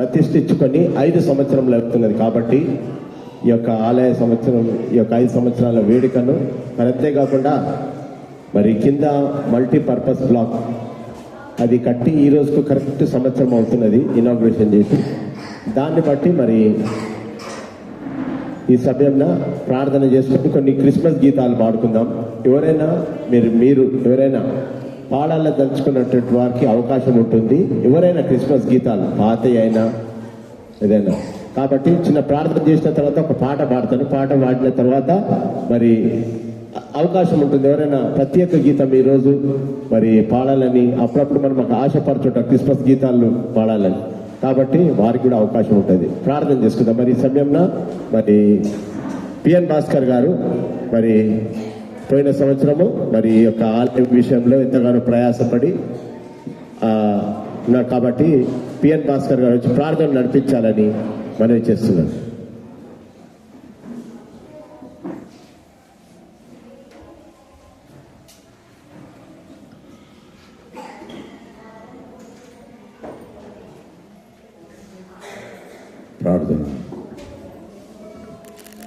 ప్రతిష్ఠించుకొని 5 సంవత్సరంలో అవుతున్నది. కాబట్టి ఈ యొక్క ఆలయ సంవత్సరం, ఈ యొక్క 5 సంవత్సరాల వేడుకను మరి అంతేకాకుండా మరి కింద మల్టీపర్పస్ బ్లాక్ అది కట్టి ఈ రోజుకు కరెక్ట్ సంవత్సరం అవుతున్నది ఇనాగ్రేషన్ చేసి. దాన్ని బట్టి మరి ఈ సమయంలో ప్రార్థన చేసుకుంటూ కొన్ని క్రిస్మస్ గీతాలు పాడుకుందాం. ఎవరైనా మీరు ఎవరైనా పాడాలని తలుచుకున్నటువంటి వారికి అవకాశం ఉంటుంది. ఎవరైనా క్రిస్మస్ గీతాలు పాత అయినా ఏదైనా. కాబట్టి చిన్న ప్రార్థన చేసిన తర్వాత ఒక పాట పాడతాను. పాట పాడిన తర్వాత మరి అవకాశం ఉంటుంది. ఎవరైనా ప్రత్యేక గీతం ఈరోజు మరి పాడాలని అప్పుడప్పుడు మనం ఒక ఆశపడుతుంటాం క్రిస్మస్ గీతాలు పాడాలని. కాబట్టి వారికి కూడా అవకాశం ఉంటుంది. ప్రార్థన చేసుకుందాం. మరి ఈ సమయంలో మరి పిఎన్ భాస్కర్ గారు మరి పోయిన సంవత్సరము మరి ఈ యొక్క ఆలయ విషయంలో ఎంతగానో ప్రయాసపడి ఉన్నారు. కాబట్టి పిఎన్ భాస్కర్ గారు వచ్చి ప్రార్థన నడిపించాలని మనవి చేస్తున్నారు.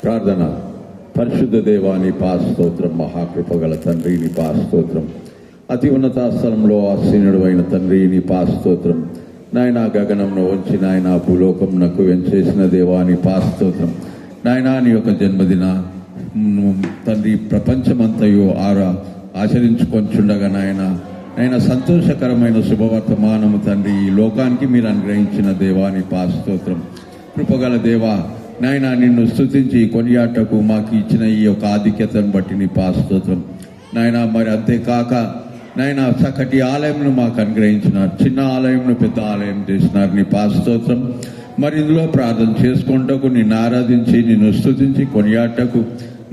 ప్రార్థన. పరిశుద్ధ దేవాని పాస్తోత్రం, మహాకృపగల తండ్రి నీ పాస్తోత్రం, అతి ఉన్నత స్థలంలో ఆసీనుడు అయిన తండ్రి నీ పాస్తోత్రం. నాయన గగనంలో వచ్చి నాయన భూలోకంనకు వెంచేసిన దేవాని పాస్తోత్రం. నాయన నీ యొక్క జన్మదిన తండ్రి ప్రపంచమంతయు ఆచరించుకొంచుండగా నాయన సంతోషకరమైన శుభవర్తమానము తండ్రి ఈ లోకానికి మీరు అనుగ్రహించిన దేవాని పాస్తోత్రం. కృపగల దేవా నాయన నిన్ను స్తుతించి కొనియాటకు మాకు ఇచ్చిన ఈ యొక్క ఆధిక్యతను బట్టి నీ పాస్తోత్రం. నాయన మరి అంతేకాక నాయన చక్కటి ఆలయంను మాకు అనుగ్రహించినారు. చిన్న ఆలయంను పెద్ద ఆలయం చేసినారు. నీ పాస్తోత్రం. మరి ఇందులో ప్రార్థన చేసుకుంటకు నిన్ను ఆరాధించి నిన్ను స్తుతించి కొనియాటకు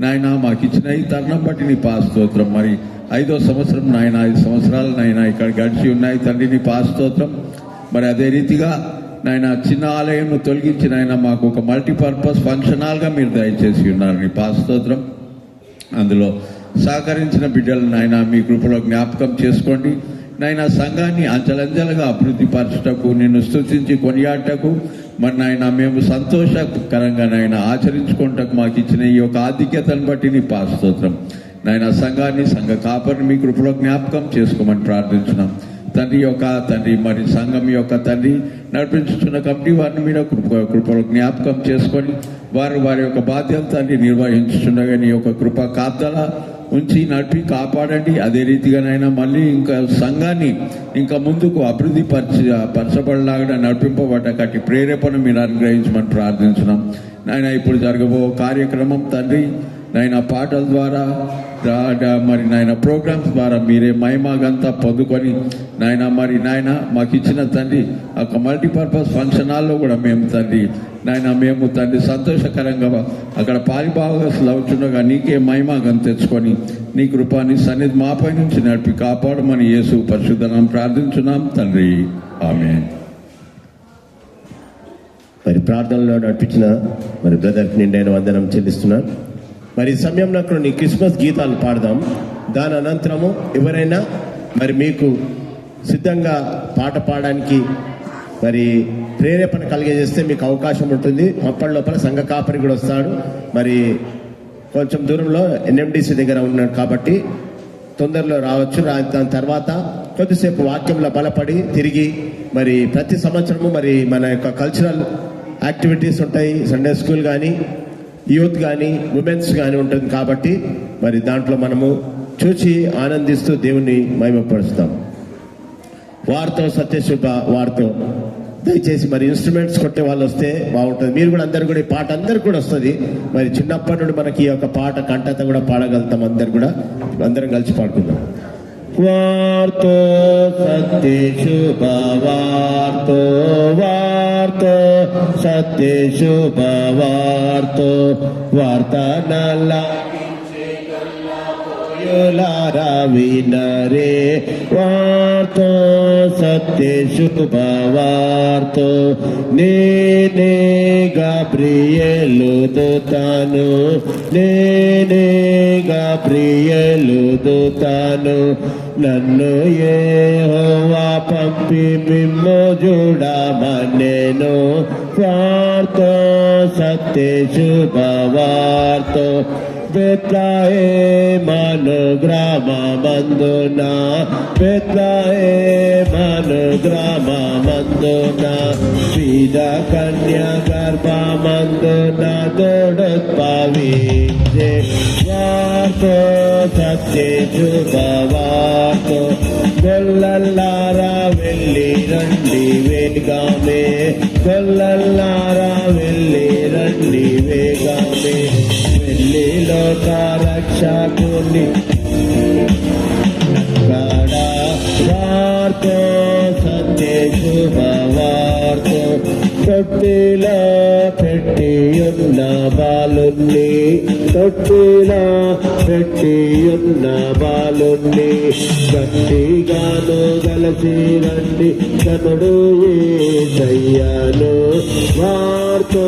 నాయన మాకు ఇచ్చిన ఈ తరుణం బట్టి నీ పాస్తోత్రం. మరి 5వ సంవత్సరం నాయన 5 సంవత్సరాలు నాయన ఇక్కడ గడిచి ఉన్నాయి తండ్రి నీ పాస్తోత్రం. మరి అదే రీతిగా నాయన చిన్న ఆలయంను తొలగించి నాయన మాకు ఒక మల్టీపర్పస్ ఫంక్షన్ హాల్గా మీరు దయచేసి ఉన్నారు. నీ పాస్తోత్రం. అందులో సహకరించిన బిడ్డలు నాయన మీ కృపలో జ్ఞాపకం చేసుకోండి. నాయన సంఘాన్ని అంచెలంచెలుగా అభివృద్ధి పరచటకు నిన్ను స్తుతించి కొనియాటకు మరి నాయన మేము సంతోషకరంగా నాయన ఆచరించుకుంటకు మాకు ఇచ్చిన ఈ యొక్క ఆధిక్యతను బట్టి నీ పాస్తోత్రం. నాయన సంఘాన్ని సంఘ కాపరిని మీ కృపలో జ్ఞాపకం చేసుకోమని ప్రార్థించున్నాం. తండ్రి మరి సంఘం యొక్క తండ్రి నడిపించుతున్న కమిటీ వారిని మీద కృపలో జ్ఞాపకం చేసుకొని వారి యొక్క బాధ్యత తండ్రి నిర్వహించుతుండగా నీ యొక్క కృప కాపుదల ఉంచి నడిపి కాపాడండి. అదే రీతిగానైనా మళ్ళీ ఇంకా సంఘాన్ని ఇంకా ముందుకు అభివృద్ధి పరచబడలాగా నడిపింపబడ్డకటి ప్రేరేపణ మీరు అనుగ్రహించమని ప్రార్థించున్నాం. నాయన ఇప్పుడు జరగబో కార్యక్రమం తండ్రి నాయన పాటల ద్వారా మరి నాయన ప్రోగ్రామ్స్ ద్వారా మీరే మహిమగంతా పొందుకొని నాయన మాకు ఇచ్చిన తండ్రి ఒక మల్టీపర్పస్ ఫంక్షన్ హాల్లో కూడా మేము తండ్రి మేము తండ్రి సంతోషకరంగా అక్కడ పారిభాగస్తులు అవుతుండగా నీకే మహిమగం తెచ్చుకొని నీ కృపాని సన్నిధి మాపై నుంచి నడిపి కాపాడమని యేసు పరిశుద్ధనం ప్రార్థించున్నాం తండ్రి. ఆమేన్. మరి ప్రార్థనలో నడిపించిన మరి బ్రదర్కి నిండైన వందనం చెల్లిస్తున్నాను. మరి ఈ సమయంలో కొన్ని క్రిస్మస్ గీతాలు పాడదాం. దాని అనంతరము ఎవరైనా మరి మీకు సిద్ధంగా పాట పాడడానికి మరి ప్రేరేపణ కలిగజేస్తే మీకు అవకాశం ఉంటుంది. అప్పటి లోపల సంఘ కాపరి కూడా వస్తాడు. మరి కొంచెం దూరంలో NMDC దగ్గర ఉన్నాడు కాబట్టి తొందరలో రావచ్చు. దాని తర్వాత కొద్దిసేపు వాక్యంలో బలపడి తిరిగి మరి ప్రతి సంవత్సరము మరి మన యొక్క కల్చరల్ యాక్టివిటీస్ ఉంటాయి. సండే స్కూల్ కానీ యూత్ కానీ ఉమెన్స్ కానీ ఉంటుంది. కాబట్టి మరి దాంట్లో మనము చూసి ఆనందిస్తూ దేవుణ్ణి మహిమపరుస్తాం. వారితో సత్యశుభ వారితో దయచేసి మరి ఇన్స్ట్రుమెంట్స్ కొట్టే వాళ్ళు వస్తే బాగుంటుంది. మీరు కూడా అందరు కూడా ఈ పాట అందరికి కూడా వస్తుంది. మరి చిన్నప్పటి నుండి మనకి ఈ యొక్క పాట కంటత కూడా పాడగలుగుతాం. అందరం కలిసి పాడుకుందాం. వార్తో సత్యశుభ వార్తో వార్తో సత్యశుభ వార్తో వార్తనల వినరే వార్తో సత్యశుభ వార్తో నేనే గాబ్రియేలు దూతను నేనే గాబ్రియేలు దూతను నన్ను యెహోవా పంపి మిమ్ము చూడమనెను వార్తో సత్య శుభవార్తో బెత్లెహేము గ్రామమందున బెత్లెహేము గ్రామమందున పీద కన్య గర్భమందున తోడుద్భవించే వార్తో సత్య శుభవార్తో గొల్లలారా వెళ్ళి రండి వేగమే గొల్లలారా వెళ్ళి రండి వేగమే వెళ్ళి లోక రక్షకుని కాడా వార్తో సత్య శుభవార్తో తొట్టిలో పెట్టి ఉన్న బాలుణ్ణి తొట్టిలో పెట్టి ఉన్న బాలుణ్ణి గట్టిగాను గలసి రండి కనుడు యేసయ్యను వార్తో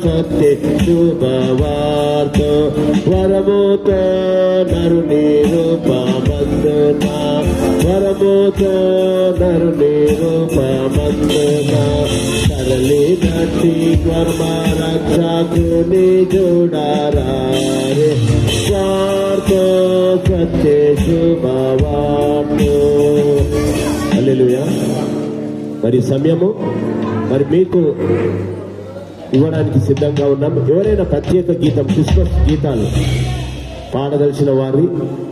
సత్య శుభవార్తో వరముతో నరుని రూపమందున వరముతో నరుని రూపమందున తరలి నటి కర్మ రక్షకుని చూడారే వార్తో సత్య శుభవార్తో. హల్లెలూయా. మరి సమయము మరి మీకు ఇవ్వడానికి సిద్ధంగా ఉన్నాం. ఎవరైనా ప్రత్యేక గీతం క్రిస్మస్ గీతాలు పాడదలిచిన వారి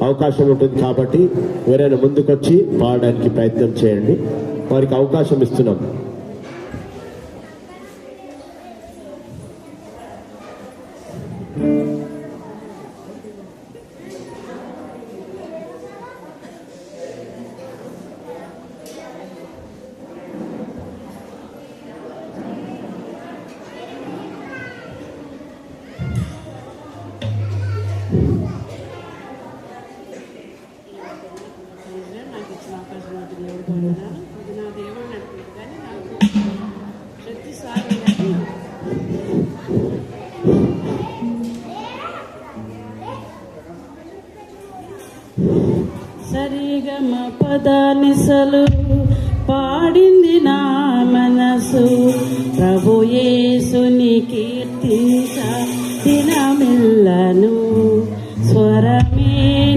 అవకాశం ఉంటుంది కాబట్టి ఎవరైనా ముందుకొచ్చి పాడడానికి ప్రయత్నం చేయండి. వారికి అవకాశం ఇస్తున్నాం. నాకు ఇచ్చిన అవకాశం అది నా దేవుడు నడిపింది కానీ నాకు ప్రతిసారి సరిగమ పదానిసలు పాడింది నా మనసు ప్రభు యేసుని కీర్తించ దినమిల్లను స్వరమే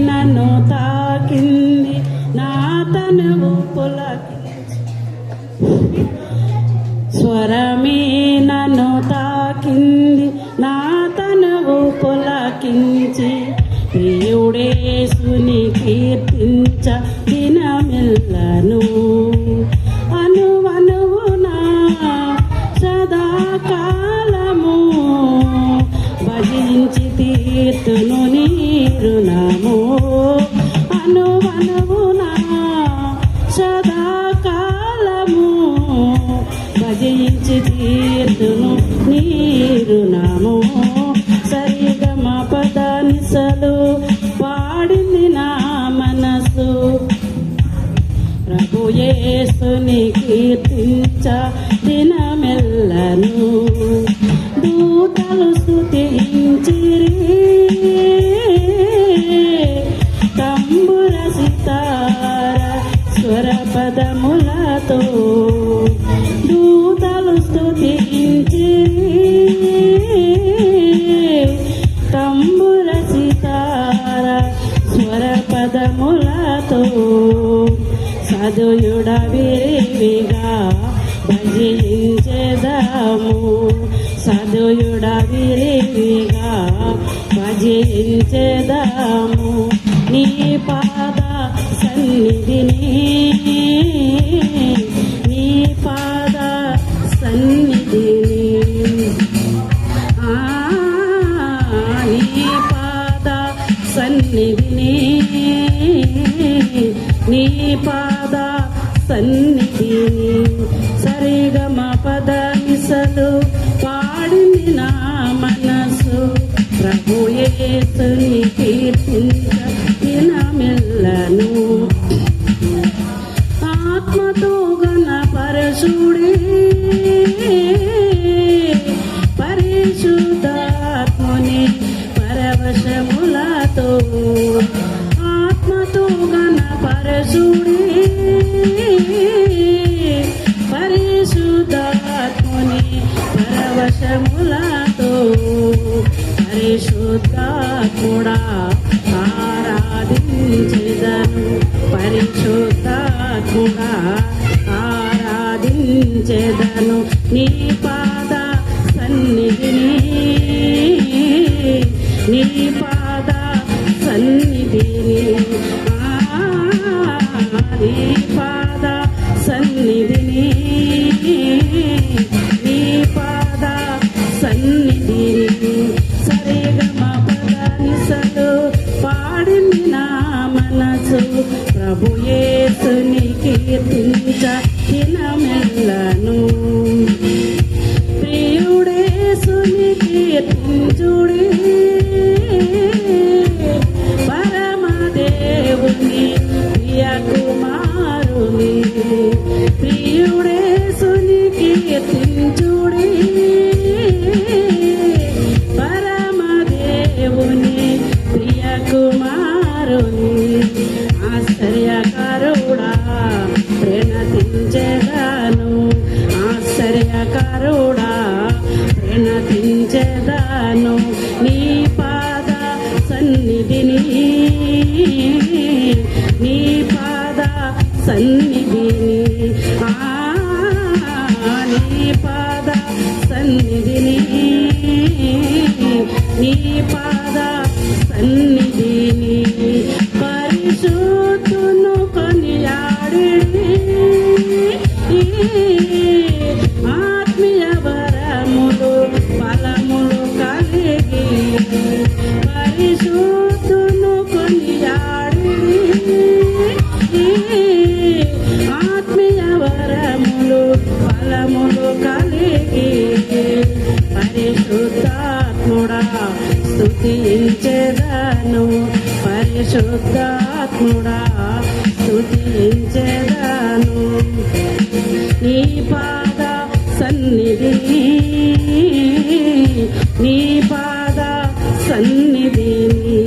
నన్ను తాకింది నా తనువు పులకించి స్వరమే నన్ను తాకింది నా తనువు పులకించి ప్రియుడేసుని కీర్తించ దినమిల్లను అనువనువునా సదాకాలము భజించి తీర్తును నీరునాము అనువనువునా సదాకాలము భజించి తీర్తును నీరునాము సరిగమ పదానిసలు పాడింది నా మనసు ప్రభు యేసుని కీర్తించ దినమెల్లను దూతలు స్తుతించిరి తంబుర సితార స్వర పదములతో దూతలు స్తుతించిరి తంబుర సితార స్వర పదములతో సదుయుడ విరివిగా భజించెదము సదుయుడ విరివిగా భజించెదము నీ పాద సన్నిధిని నీ పాద సన్నిధిని నీ పాద సన్నిధిని నీ పాద సన్నిధిని సరిగమ పదానిసలు పాడింది నా మనసు ప్రభు యేసుని కీర్తించ దినమెల్లను ఆత్మతో గణ పరశుడే పరిశుద్ధాత్ముని పరవశములతో ఆత్మతో గణ పరశుడే సంతోషములతో పరిశుద్ధాత్ముడా ఆరాధించెదను, పరిశుద్ధాత్ముడా ఆరాధించెదను. నీ పాద సన్నిధిని, నీ పాద సన్నిధిని, నీ పాద సన్నిధిని, నీ పాద సన్నిధిని. సరిగమ పదనిసలు పాడింది నా మనసు, ప్రభు యేసుని కీర్తించ దినమెల్లను. ప్రియుడేసుని కీర్తించుడే, పరమదేవుని ప్రియ కుమారుని. ప్రియుడేసుని కీర్తించుడే, పరమదేవుని ప్రియ కుమారుని. ఆశ్చర్యకరుడా ప్రణతించెదను, ఆశ్చర్యకరుడా ప్రణతించెదను. నీ పాద సన్నిధిని, నీ పాద సన్నిధిని, నీ పాద సన్నిధిని, నీ పాద సన్నిధిని. పరిశుద్ధును కొనియాడిడి, ఆత్మీయ వరములు ఫలములు కలిగి. పరిశుద్ధును కొనియాడిడి, ఆత్మీయ వరములు ఫలములు కలిగి. పరిశుద్ధాత్ముడా స్తుతించెదను, పరిశుద్ధాత్ముడా స్తుతించెదను. నీ పాద సన్నిధిని, నీ పాద సన్నిధిని,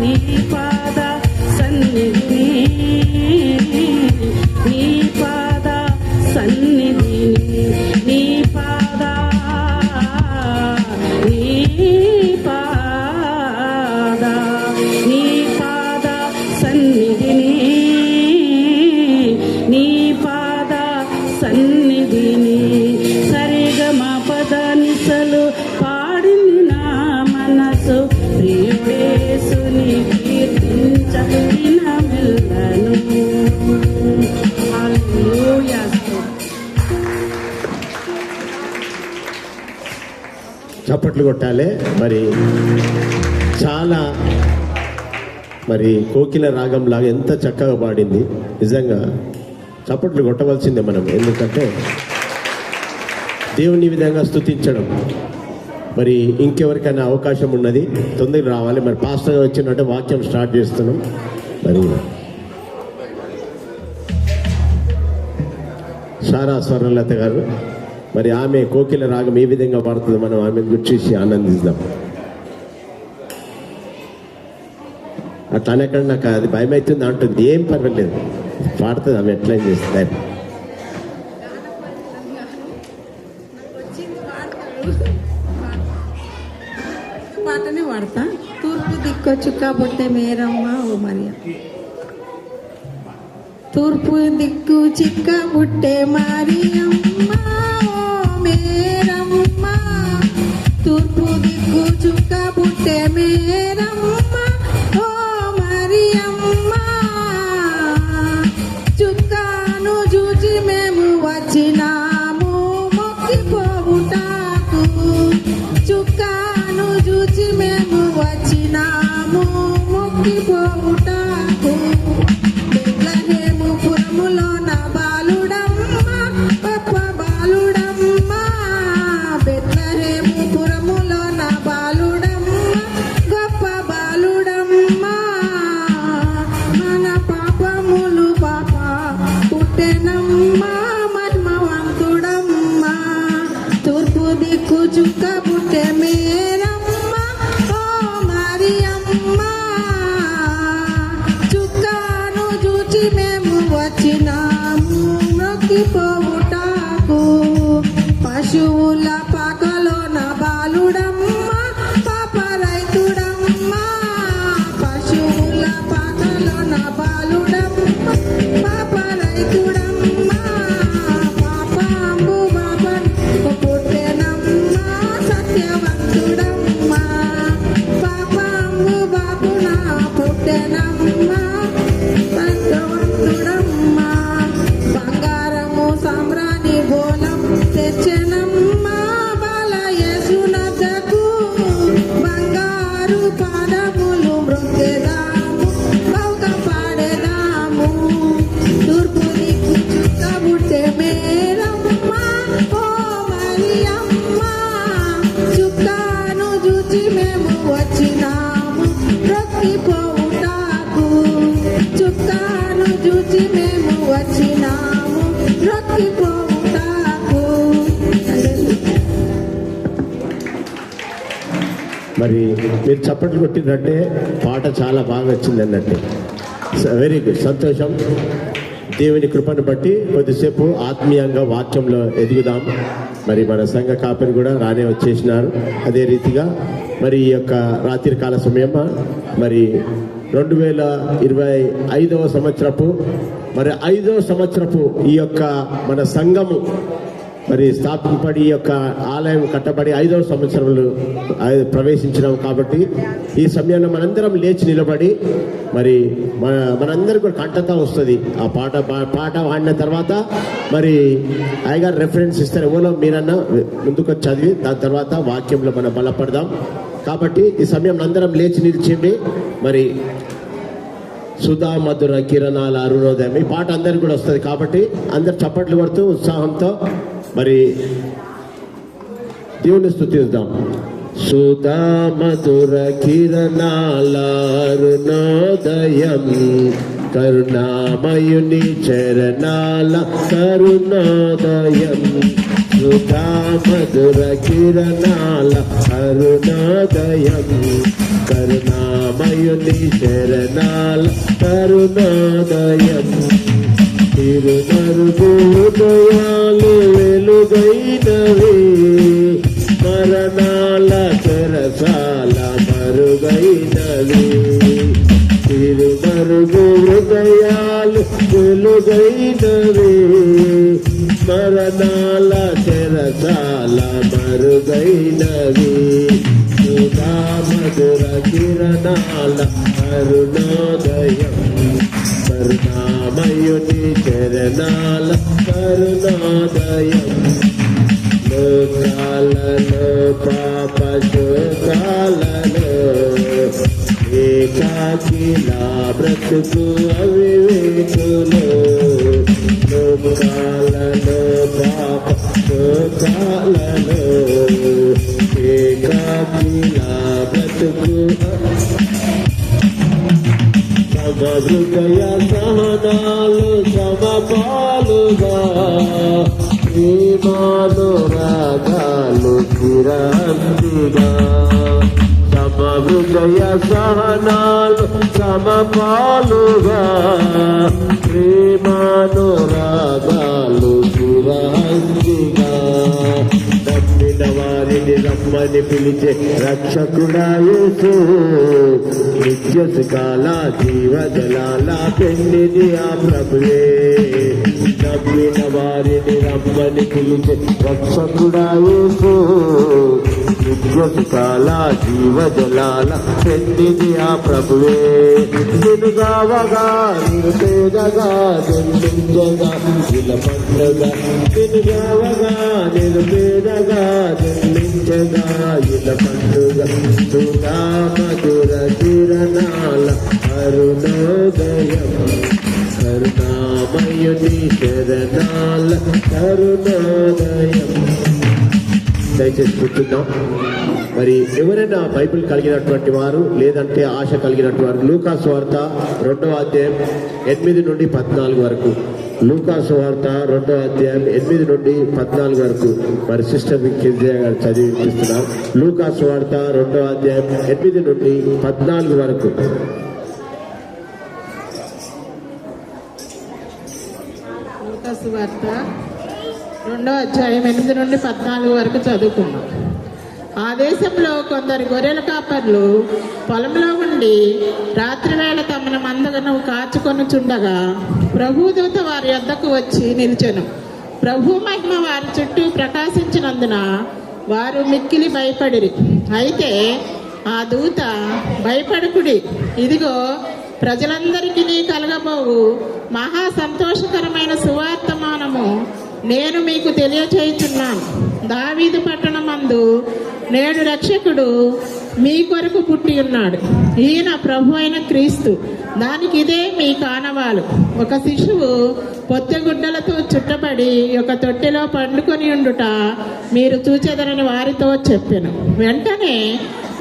నీ పాద సన్నిధిని, నీ పాద సన్నిధిని, నీ పాద, నీ పాద, నీ పాద సన్నిధిని, నీ పాద సన్నిధిని. సరిగమ పదనిసలు పాడింది నా మనసు, ప్రియుడేసుని కీర్తించ దినమెల్లను. హల్లెలూయా. చప్పట్లు కొట్టాలి. మరి చాలా మరి కోకిల రాగం లాగా ఎంత చక్కగా పాడింది. నిజంగా చప్పట్లు కొట్టవలసిందే మనం, ఎందుకంటే దేవుని విధంగా స్తుతించడం. మరి ఇంకెవరికైనా అవకాశం ఉన్నది, తొందరగా రావాలి. మరి పాస్టర్ వచ్చినట్టు వాక్యం స్టార్ట్ చేస్తున్నాం. మరి సారా స్వర్ణలత గారు, మరి ఆమె కోకిల రాగం ఏ విధంగా పాడుతుంది మనం ఆమె గుర్చేసి ఆనందిద్దాం. అట్లా అనకుండా నాకు అది భయం అవుతుంది అంటుంది. ఏం పర్వాలేదు, పాడుతుంది ఆమె, ఎట్లా చేస్తుంది. పాటనే పాడతా. తూర్పు దిక్కొచ్చు కాబట్టే మేరమ్మ ఓ మరియా, తూర్పు దిక్కు చిక్క బుట్టే మరియమ్మ ఓ మేరమ్మ, తూర్పు దిక్కు చుక్క బుట్టే మేరమ్మ ఓ మరియమ్మ. చుక్కాను చూచి మేము వచ్చినాము మొక్కిపోవుటాకు, చుక్కాను చూచి మేము వచ్చినాము మొక్కిపోవుటాకు. బెత్లెహేము పురములో నా బాలుడమ్మ, గొప్ప పశువుల పాకలోన బాలుడమ్మ పాప రైతుడమ్మ పశువుల పాకలోన బాలుడమ్మ పాప రైతుడమ్మ పాప అంబు బాబన్ పుట్టెనమ్మ సత్యవంతుడమ్మ పాప అంబు బాబున పుట్టెనమ్మ సత్యవంతుడమ్మ బంగారము సామ్రాణి బోలం తెచ్చెనమ్మ బాలయేసునకు బంగారు పాదములు మృంగెదాము బౌగా పాడెదాము తూర్పు దిక్కు చుక్కబుట్టె మేరమ్మ ఓ మరియమ్మ చుక్కాను చూచి మేము వచ్చినాము రొక్కిపోవుటాకు చుక్కాను చూచి మేము వచ్చినాము రొక్కిపోవుటాకు. మరి మీరు చప్పట్లు కొట్టిందంటే పాట చాలా బాగా వచ్చింది అన్నట్టు. వెరీ గుడ్, సంతోషం. దేవుని కృపను బట్టి కొద్దిసేపు ఆత్మీయంగా వాక్యంలో ఎదుగుదాం. మరి మన సంఘ కాపరి కూడా రానే వచ్చేసినారు. అదే రీతిగా మరి ఈ యొక్క రాత్రికాల సమయం మరి 2025 సంవత్సరపు మరి 5వ సంవత్సరపు ఈ యొక్క మన సంఘము మరి స్థాపింపడి ఈ యొక్క ఆలయం కట్టబడి 5వ సంవత్సరంలో ప్రవేశించినాం. కాబట్టి ఈ సమయంలో మనందరం లేచి నిలబడి మరి మనందరికీ కూడా కంటత వస్తుంది. ఆ పాట పాడిన తర్వాత మరి అయ్యగారు రెఫరెన్స్ ఇస్తారు. ఎవరో మీరన్నా ముందుకు చదివి దాని తర్వాత వాక్యంలో మనం బలపడదాం. కాబట్టి ఈ సమయం అందరం లేచి నిలిచింది. మరి సుధా మధుర కిరణాల అరుణోదయం ఈ పాట అందరికి కూడా వస్తుంది. కాబట్టి అందరు చప్పట్లు కొడుతూ ఉత్సాహంతో మరి దేవుని స్తుతిద్దాం. సుధా మధుర కిరణాల అరుణోదయం కరుణామయుని చరణాల కరుణోదయం సుధా మధుర కిరణాల అరుణోదయం కరుణామయుని శరణాల కరుణోదయం తిరుమరుగు హృదయాలు వెలుగైనవి మరణాల చెరసాల మరుగైనవి తిరుమరుగు హృదయాలు వెలుగైనవి మరణాల చెరసాల మరుగైనవి సుధా మధుర కిరణాల అరుణోదయం కరుణామయుని చరణాల కరుణోదయం లోకాలలో పాప శోకాలలో ఏకాకిలా బ్రతుకు అవివేకులో లోకాలలో పాప శోకాలలో ఏకాకిలా బ్రతుకు సమహృదయ సహనాలు సమపాలుగా ప్రేమానురాగాలు చిరంతిగా సమహృదయ సహనాలు సమపాలుగా ప్రేమానురాగాలు చిరంతిగా నమ్మిన వారిని రమ్మని పిలిచే రక్షకుడా యేసు నిత్య సుఖాల జీవజలాల పెన్నిది ఆ ప్రభువే నమ్మిన వారిని రమ్మని పిలిచే రక్షకుడా యేసు నిత్య సుఖాల జీవజలాల పెన్నిది ఆ ప్రభువే నిలుగావగా నిరుపేదగా జన్మించగా ఇలా పండుగ నిలుగావగా నిరుపేదగా జన్మించగా ఇలా పండుగ సుధా మధుర కిరణాల అరుణోదయం కరుణామయుని శరణాల కరుణోదయం. దయచేసి కూర్చున్నాం. మరి ఎవరైనా బైబిల్ కలిగినటువంటి వారు లేదంటే ఆశ కలిగినటువంటి వారు లూకా సువార్త 2వ అధ్యాయం 8 నుండి 14 వరకు లూకా సువార్త 2వ అధ్యాయం 8 నుండి 14 వరకు మరి సిస్టర్ కిర్జయ గారు చదివిస్తున్నారు. లూకా సువార్త 2వ అధ్యాయం 8 నుండి 14 వరకు. లూకా సువార్త 2వ అధ్యాయం 8 నుండి 14 వరకు చదువుకున్నాం. ఆ దేశంలో కొందరు గొర్రెల కాపర్లు పొలంలో ఉండి రాత్రివేళ తమను మందను కాచుకొనుచుండగా ప్రభుదూత వారి యొద్దకు వచ్చి నిలిచెను. ప్రభు మహిమ వారి చుట్టూ ప్రకాశించినందున వారు మిక్కిలి భయపడిరి. అయితే ఆ దూత, భయపడకుడి, ఇదిగో ప్రజలందరికీ కలగబోవు మహా సంతోషకరమైన సువార్తమానము నేను మీకు తెలియచేయుచున్నాను. దావీదు పట్టణమందు నేడు రక్షకుడు మీ కొరకు పుట్టి ఉన్నాడు. ఈయన ప్రభు అయిన క్రీస్తు. దానికి ఇదే మీ కానవాలు. ఒక శిశువు పొత్తెగుడ్డలతో చుట్టబడి ఒక తొట్టెలో పండుకొని ఉండుట మీరు చూచెదరని వారితో చెప్పెను. వెంటనే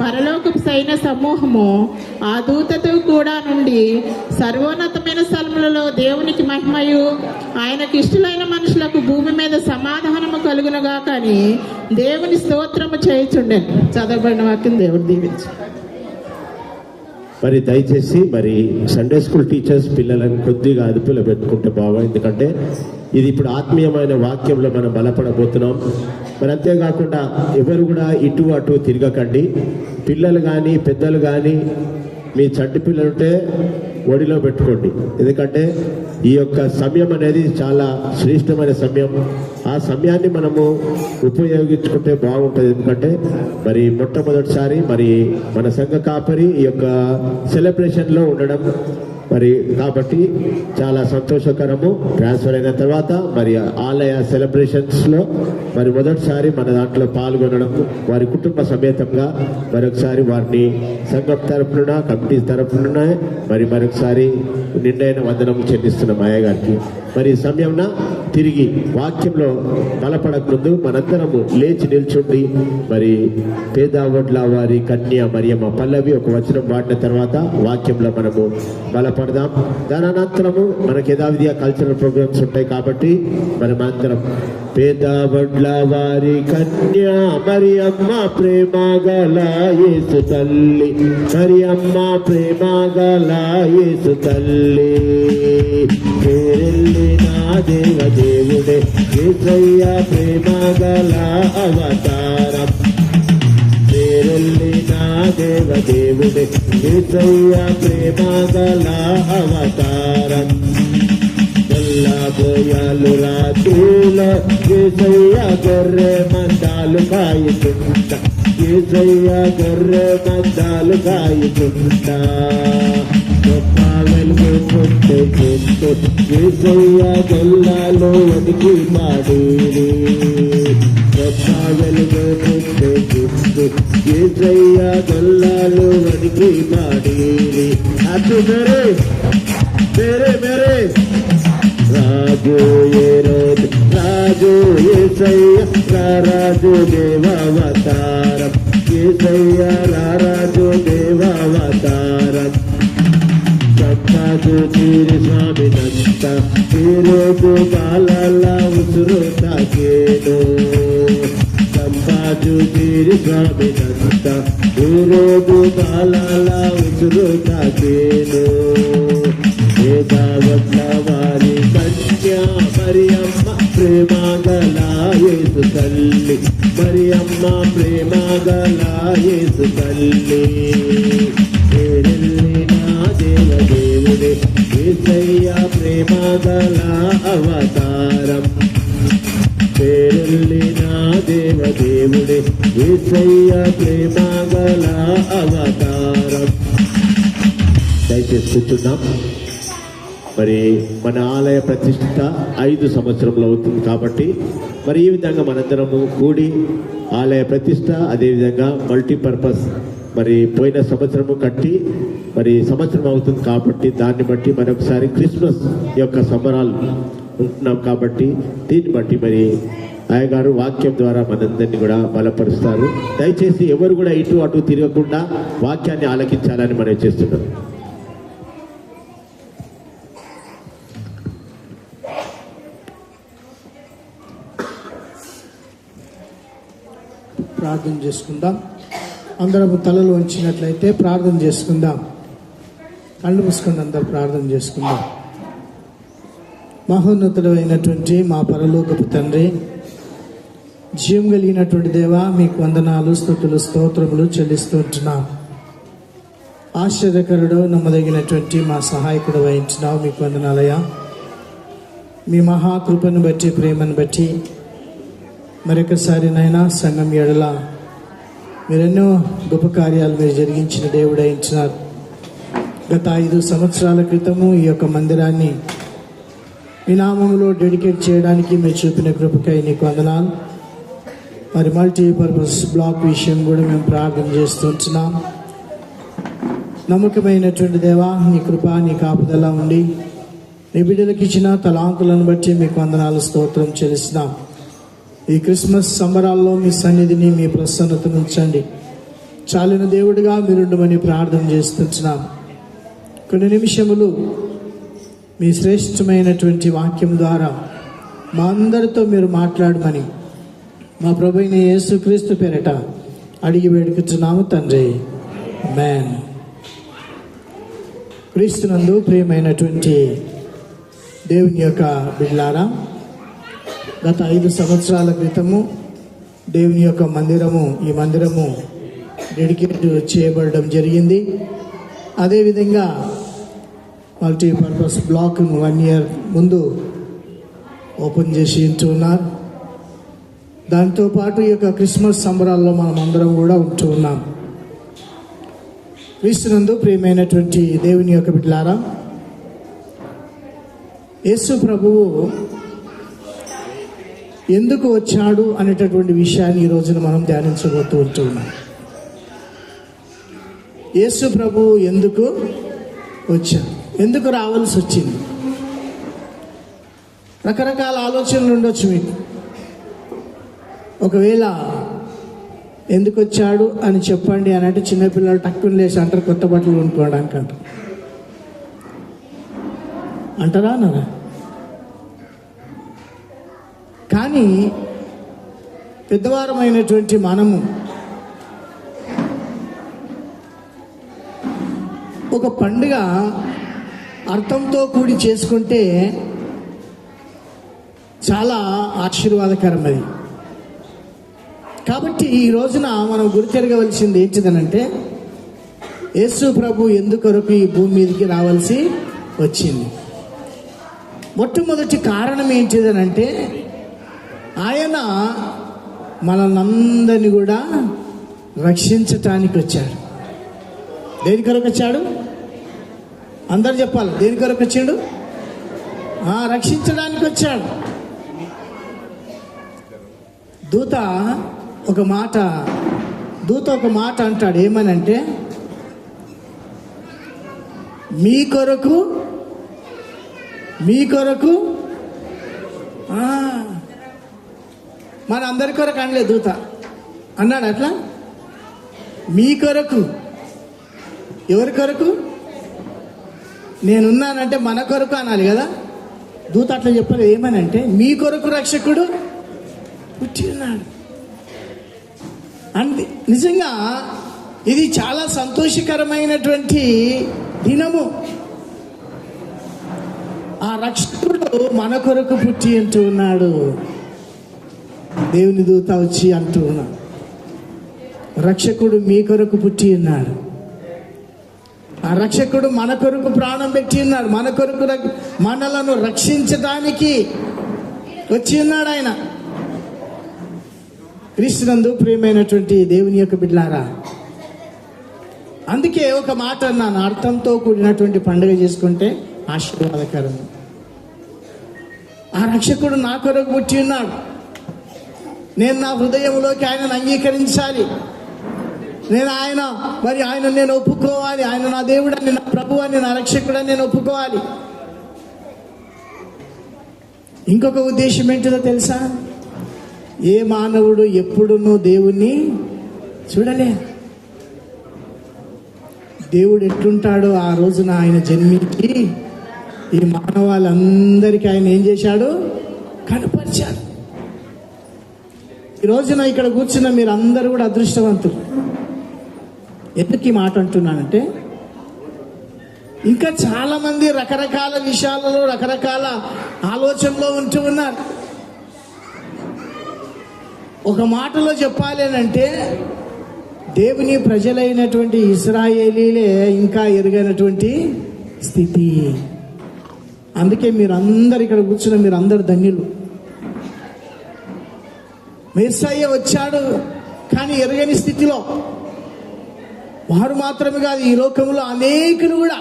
పరలోకపు సైన్య సమూహము ఆ దూతతో కూడా నుండి సర్వోన్నతమైన స్థలములలో దేవునికి మహిమయు ఆయనకి ఇష్టలైన మనుషులకు భూమి మీద సమాధానము కలుగునుగా కానీ దేవుని స్తోత్రము చేయుచుండెను. చదవబడిన వాక్యం దేవుడు దీవించు. మరి దయచేసి మరి సండే స్కూల్ టీచర్స్ పిల్లలను కొద్దిగా అదుపులో పెట్టుకుంటే బాగా, ఎందుకంటే ఇది ఇప్పుడు ఆత్మీయమైన వాక్యంలో మనం బలపడబోతున్నాం. మరి అంతేకాకుండా ఎవరు కూడా ఇటు అటు తిరగకండి. పిల్లలు కానీ పెద్దలు కానీ మీ చంటి పిల్లలుంటే ఒడిలో పెట్టుకోండి, ఎందుకంటే ఈ యొక్క సమయం అనేది చాలా శ్రేష్టమైన సమయం. ఆ సమయాన్ని మనము ఉపయోగించుకుంటే బాగుంటుంది. ఎందుకంటే మరి మొట్టమొదటిసారి మరి మన సంఘ కాపరి ఈ యొక్క సెలబ్రేషన్లో ఉండడం మరి కాబట్టి చాలా సంతోషకరము. ట్రాన్స్ఫర్ అయిన తర్వాత మరి ఆలయ సెలబ్రేషన్స్లో మరి మొదటిసారి మన దాంట్లో పాల్గొనడం, వారి కుటుంబ సమేతంగా మరొకసారి వారిని సంఘం తరఫున కమిటీ తరఫున మరి మరొకసారి నిండైన వందనం చెల్లిస్తున్నాం అయ్య గారికి. మరి సమయంన తిరిగి వాక్యంలో బలపడక ముందు మనందరము లేచి నిల్చుండి మరి పేదవడ్ల వారి కన్య మరియమ్మ పల్లవి ఒక వచనం వాడిన తర్వాత వాక్యంలో మనము బలపడదాం. దాని అనంతరము మనకి యథావిధిగా కల్చరల్ ప్రోగ్రామ్స్ ఉంటాయి కాబట్టి మనమందరం పేదవడ్ల వారి కన్య మరియమ్మ ప్రేమ గల యేసు తల్లి, మరియమ్మ ప్రేమ గల యేసు తల్లి, పేరెల్లి నా దేవ దేవుడే యేసయ్య ప్రేమ గల అవతారం, పేరెల్లి నా దేవ దేవుడే యేసయ్య ప్రేమ గల అవతారం, బోయాలు రాత్రిలో యేసయ్య గొర్రె మందాలు కాయుతుంట, యేసయ్య గొర్రె మందాలు కాయుతుంట, గొప్ప వెలుగు పుట్టే చెట్టు యేసయ్య గొల్లాలో వదికి పాడేది, గొప్ప వెలుగు పుట్టే చెట్టు యేసయ్య గొల్లాలో వదికి పాడేది. అటు మేరే మేరే రాజు ఏ రోజు రాజు యేసయ్య రాజు దేవావతారం, యేసయ్య రాజు దేవావతారం, చక్కదు తీరి స్వామినంత ఈరోజు బాలల ఉసురు తాకేను, సంపాజు తీరి స్వామినంత ఈరోజు బాలల ఉసురు తాకేను, వేదావట్ల వారి కన్య మరియమ్మ ప్రేమ గల యేసు తల్లి, మరియమ్మ ప్రేమ గల యేసు తల్లి, పేరెల్లి నా దేవ దేవుడే యేసయ్య ప్రేమ గల అవతారం, పేరెల్లి నా దేవ దేవుడే యేసయ్య ప్రేమ గల అవతారం. దయచేసి కూర్చున్నాం. మరి మన ఆలయ ప్రతిష్ఠ 5 సంవత్సరంలో అవుతుంది కాబట్టి మరి ఈ విధంగా మనందరము కూడి ఆలయ ప్రతిష్ఠ, అదేవిధంగా మల్టీపర్పస్ మరి పోయిన సంవత్సరము కట్టి మరి సంవత్సరం అవుతుంది కాబట్టి దాన్ని బట్టి మరొకసారి క్రిస్మస్ యొక్క సంబరాలు ఉంటున్నాం కాబట్టి దీన్ని బట్టి మరి అయ్యగారు వాక్యం ద్వారా మనందరినీ కూడా బలపరుస్తారు. దయచేసి ఎవరు కూడా ఇటు అటు తిరగకుండా వాక్యాన్ని ఆలకించాలని మనం చేస్తున్నాం. ప్రార్థన చేసుకుందాం. అందరం తలలు వంచినట్లయితే ప్రార్థన చేసుకుందాం. కళ్ళు మూసుకొని అందరూ ప్రార్థన చేసుకుందాం. మహోన్నతుడు అయినటువంటి మా పరలోకపు తండ్రి, జీవం కలిగినటువంటి దేవా, మీకు వందనాలు, స్తుతులు, స్తోత్రములు చెల్లిస్తూ ఉంటున్నాం. ఆశ్చర్యకరుడు, నమ్మదగినటువంటి మా సహాయకుడు వహించినావు. మీకు వందనాలయ్యా. మీ మహాకృపను బట్టి, ప్రేమను బట్టి మరొకసారి నైనా సంఘం ఎడల మీరెన్నో గొప్ప కార్యాలు మీరు జరిగించిన దేవుడు అయించినారు. గత 5 సంవత్సరాల క్రితము ఈ యొక్క మందిరాన్ని మీ నామములో డెడికేట్ చేయడానికి మీరు చూపిన కృపకై నీకు వందనాలు. మరి మల్టీపర్పస్ బ్లాక్ విషయం కూడా మేము ప్రార్థన చేస్తుంటున్నాం. నమ్మకమైనటువంటి దేవా, నీ కృప, నీ కాపుదల ఉండి నీ బిడ్డలకు ఇచ్చిన తలాంతులను బట్టి మీకు వందనాలు, స్తోత్రం చెల్లిస్తున్నాం. ఈ క్రిస్మస్ సంబరాల్లో మీ సన్నిధిని, మీ ప్రసన్నతను ఉంచండి. చాలిన దేవుడిగా మీరుండమని ప్రార్థన చేస్తున్నాం. కొన్ని నిమిషములు మీ శ్రేష్టమైనటువంటి వాక్యం ద్వారా మా అందరితో మీరు మాట్లాడమని మా ప్రభువైన యేసుక్రీస్తు పేరట అడిగి వేడుకుతున్నాము తండ్రి. ఆమేన్. క్రీస్తునందు ప్రియమైనటువంటి దేవుని యొక్క బిడ్డలారా, గత 5 సంవత్సరాల క్రితము దేవుని యొక్క ఈ మందిరము డెడికేట్ చేయబడడం జరిగింది. అదేవిధంగా మల్టీపర్పస్ బ్లాక్ను 1 year ముందు ఓపెన్ చేసి ఉంటున్నారు. దాంతోపాటు ఈ యొక్క క్రిస్మస్ సంబరాల్లో మనం అందరం కూడా ఉంటూ ఉన్నాం. క్రీస్తునందు ప్రియమైనటువంటి దేవుని యొక్క బిడ్డలారా, యేసు ప్రభువు ఎందుకు వచ్చాడు అనేటటువంటి విషయాన్ని ఈ రోజున మనం ధ్యానించబోతూ ఉంటున్నాం. యేసు ప్రభువు ఎందుకు వచ్చాడు, ఎందుకు రావాల్సి వచ్చింది? రకరకాల ఆలోచనలు ఉండొచ్చు మీకు. ఒకవేళ ఎందుకు వచ్చాడు అని చెప్పండి అని అంటే చిన్నపిల్లలు టక్కుని లేచి అంటారు, కొత్త బట్టలు కొనుక్కోవడానికి అంటారా అన్నారా? కానీ పెద్దవారమైనటువంటి మనము ఒక పండుగ అర్థంతో కూడి చేసుకుంటే చాలా ఆశీర్వాదకరం అది. కాబట్టి ఈ రోజున మనం గుర్తెరగవలసింది ఏంటిదనంటే, యేసు ప్రభు ఎందుకొరకు ఈ భూమి మీదకి రావాల్సి వచ్చింది. మొట్టమొదటి కారణం ఏంటిదనంటే, ఆయన మనల్నందరినీ కూడా రక్షించటానికి వచ్చాడు. దేని కొరకు వచ్చాడు? అందరు చెప్పాలి, దేని కొరకు వచ్చాడు? రక్షించడానికి వచ్చాడు. దూత ఒక మాట అంటాడు. ఏమనంటే, మీ కొరకు మన అందరి కొరకు అనలే, దూత అన్నాడు అట్లా. మీ కొరకు, ఎవరి కొరకు? నేనున్నానంటే మన కొరకు అనాలి కదా. దూత అట్లా చెప్పలేదు. ఏమనంటే, మీ కొరకు రక్షకుడు పుట్టి ఉన్నాడు అంది. నిజంగా ఇది చాలా సంతోషకరమైనటువంటి దినము. ఆ రక్షకుడు మన కొరకు పుట్టి అంటూ ఉన్నాడు. దేవుని దూత వచ్చి అంటూ ఉన్నాడు, రక్షకుడు మీ కొరకు పుట్టి ఉన్నాడు. ఆ రక్షకుడు మన కొరకు ప్రాణం పెట్టి ఉన్నాడు. మన కొరకు మనలను రక్షించడానికి వచ్చి ఉన్నాడు ఆయన. క్రీస్తునందు ప్రియమైనటువంటి దేవుని యొక్క బిడ్డలారా, అందుకే ఒక మాట అన్నాను, అర్థంతో కూడినటువంటి పండుగ చేసుకుంటే ఆశీర్వాదకరం. ఆ రక్షకుడు నా కొరకు పుట్టి ఉన్నాడు. నేను నా హృదయంలోకి ఆయనను అంగీకరించాలి. ఆయన నేను ఒప్పుకోవాలి. ఆయన నా దేవుడని, నా ప్రభు అని, నా రక్షకుడని నేను ఒప్పుకోవాలి. ఇంకొక ఉద్దేశం ఏంటిదో తెలుసా? ఏ మానవుడు ఎప్పుడునూ దేవుణ్ణి చూడలే. దేవుడు ఎట్లుంటాడో ఆ రోజున ఆయన జన్మించి ఈ మానవాళ్ళందరికీ ఆయన ఏం చేశాడు? కనపరిచాడు. ఈ రోజున ఇక్కడ కూర్చున్న మీరు అందరూ కూడా అదృష్టవంతులు. ఎందుకు ఈ మాట అంటున్నానంటే, ఇంకా చాలా మంది రకరకాల విషయాలలో రకరకాల ఆలోచనలో ఉంటూ ఉన్నారు. ఒక మాటలో చెప్పాలి అంటే దేవుని ప్రజలైనటువంటి ఇశ్రాయేలీలే ఇంకా ఎరుగైనటువంటి స్థితి. అందుకే మీరందరు ఇక్కడ కూర్చున్న మీరందరు ధన్యులు. మెస్సయ్య వచ్చాడు కానీ ఎరుగని స్థితిలో. వారు మాత్రమే కాదు, ఈ లోకంలో అనేకులు కూడా.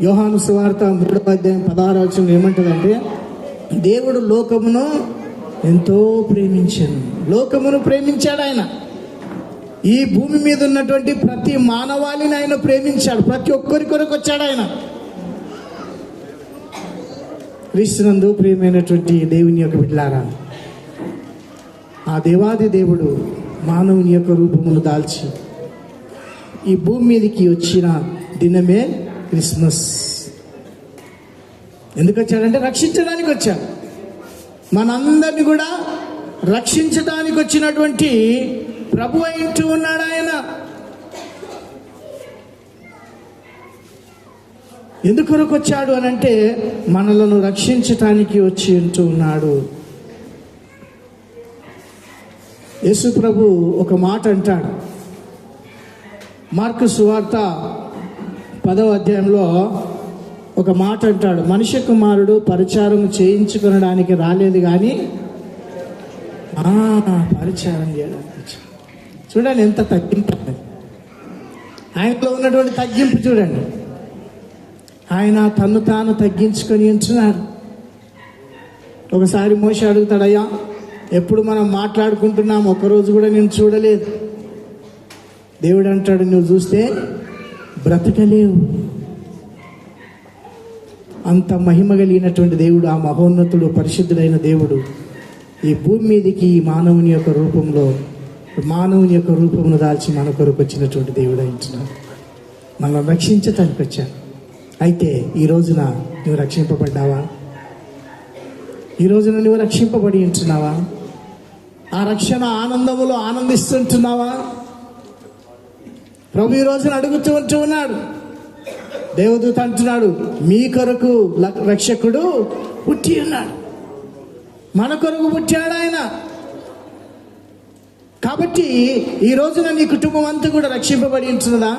యోహాను సువార్త 3:16 ఏమంటుందంటే, దేవుడు లోకమును ఎంతో ప్రేమించాను. లోకమును ప్రేమించాడు ఆయన. ఈ భూమి మీద ఉన్నటువంటి ప్రతి మానవాళిని ఆయన ప్రేమించాడు. ప్రతి ఒక్కరి కొరకు వచ్చాడు ఆయన. క్రీస్తునందు ప్రియమైనటువంటి దేవుని యొక్క బిడ్డలారా, ఆ దేవాది దేవుడు మానవుని యొక్క రూపమును దాల్చి ఈ భూమి మీదకి వచ్చిన దినమే క్రిస్మస్. ఎందుకు వచ్చాడంటే రక్షించడానికి వచ్చాడు. మనందరినీ కూడా రక్షించడానికి వచ్చినటువంటి ప్రభు అయింటూ ఉన్నాడు ఆయన. ఎందుకొరకు వచ్చాడు అని అంటే మనలను రక్షించటానికి వచ్చి ఉంటూ ఉన్నాడు. యేసు ప్రభు ఒక మాట అంటాడు. మార్కు సువార్త 10వ ఒక మాట అంటాడు, మనిషి కుమారుడు పరిచారం చేయించుకొనడానికి రాలేదు కానీ పరిచారం చేయడానికి వచ్చాడు. చూడండి ఎంత తగ్గింపు, ఆయనలో ఉన్నటువంటి తగ్గింపు చూడండి. ఆయన తన్ను తాను తగ్గించుకొని ఉంటున్నాడు. ఒకసారి మోషే అడుగుతాడయ్యా, ఎప్పుడు మనం మాట్లాడుకుంటున్నాం, ఒక్కరోజు కూడా నేను చూడలేదు. దేవుడు అంటాడు, నువ్వు చూస్తే బ్రతకలేవు. అంత మహిమ కలిగినటువంటి దేవుడు, ఆ మహోన్నతుడు, పరిశుద్ధుడైన దేవుడు ఈ భూమి మీదకి ఈ మానవుని యొక్క రూపమును దాల్చి మన కొరకు వచ్చినటువంటి దేవుడు అయింటున్నాడు. మనల్ని రక్షించటానికి వచ్చాడు. అయితే ఈ రోజున నువ్వు రక్షింపబడ్డావా? ఈ రోజున నువ్వు రక్షింపబడి ఉంటున్నావా? ఆ రక్షణ ఆనందములో ఆనందిస్తుంటున్నావా? ప్రభు ఈ రోజున అడుగుతూ ఉంటూ ఉన్నాడు. దేవదూత అంటున్నాడు, మీ కొరకు రక్షకుడు పుట్టి ఉన్నాడు. మన కొరకు పుట్టాడు ఆయన. కాబట్టి ఈ రోజున నీ కుటుంబం అంతా కూడా రక్షింపబడి ఉంటున్నదా?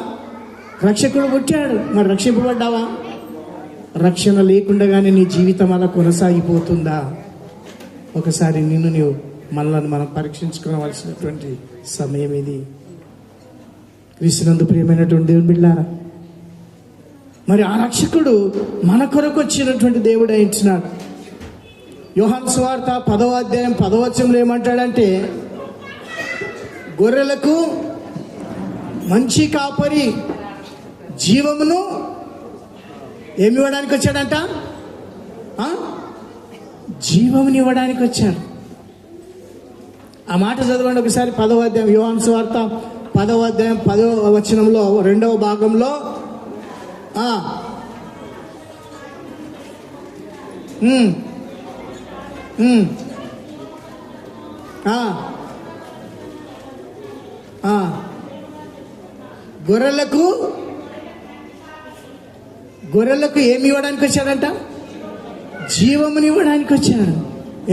రక్షకుడు పుట్టాడు. మరి రక్షింపబడ్డావా? రక్షణ లేకుండానే నీ జీవితం అలా కొనసాగిపోతుందా? ఒకసారి నీవు మనల్ని మనం పరీక్షించుకోవాల్సినటువంటి సమయం ఇది. క్రీస్తునందు ప్రియమైనటువంటి దేవుని బిడ్డలారా, మరి ఆ రక్షకుడు మన కొరకు వచ్చినటువంటి దేవుడు అయింటున్నాడు. యోహాను సువార్త 10వ ఏమంటాడంటే, గొర్రెలకు మంచి కాపరి జీవమును ఏమి ఇవ్వడానికి వచ్చాడంట? జీవముని ఇవ్వడానికి వచ్చాడు. ఆ మాట చదవండి ఒకసారి. 10వ యోహాను సువార్త 10వ 2వ భాగంలో గొర్రెలకు ఏమి ఇవ్వడానికి వచ్చాడంట? జీవముని ఇవ్వడానికి వచ్చాడు.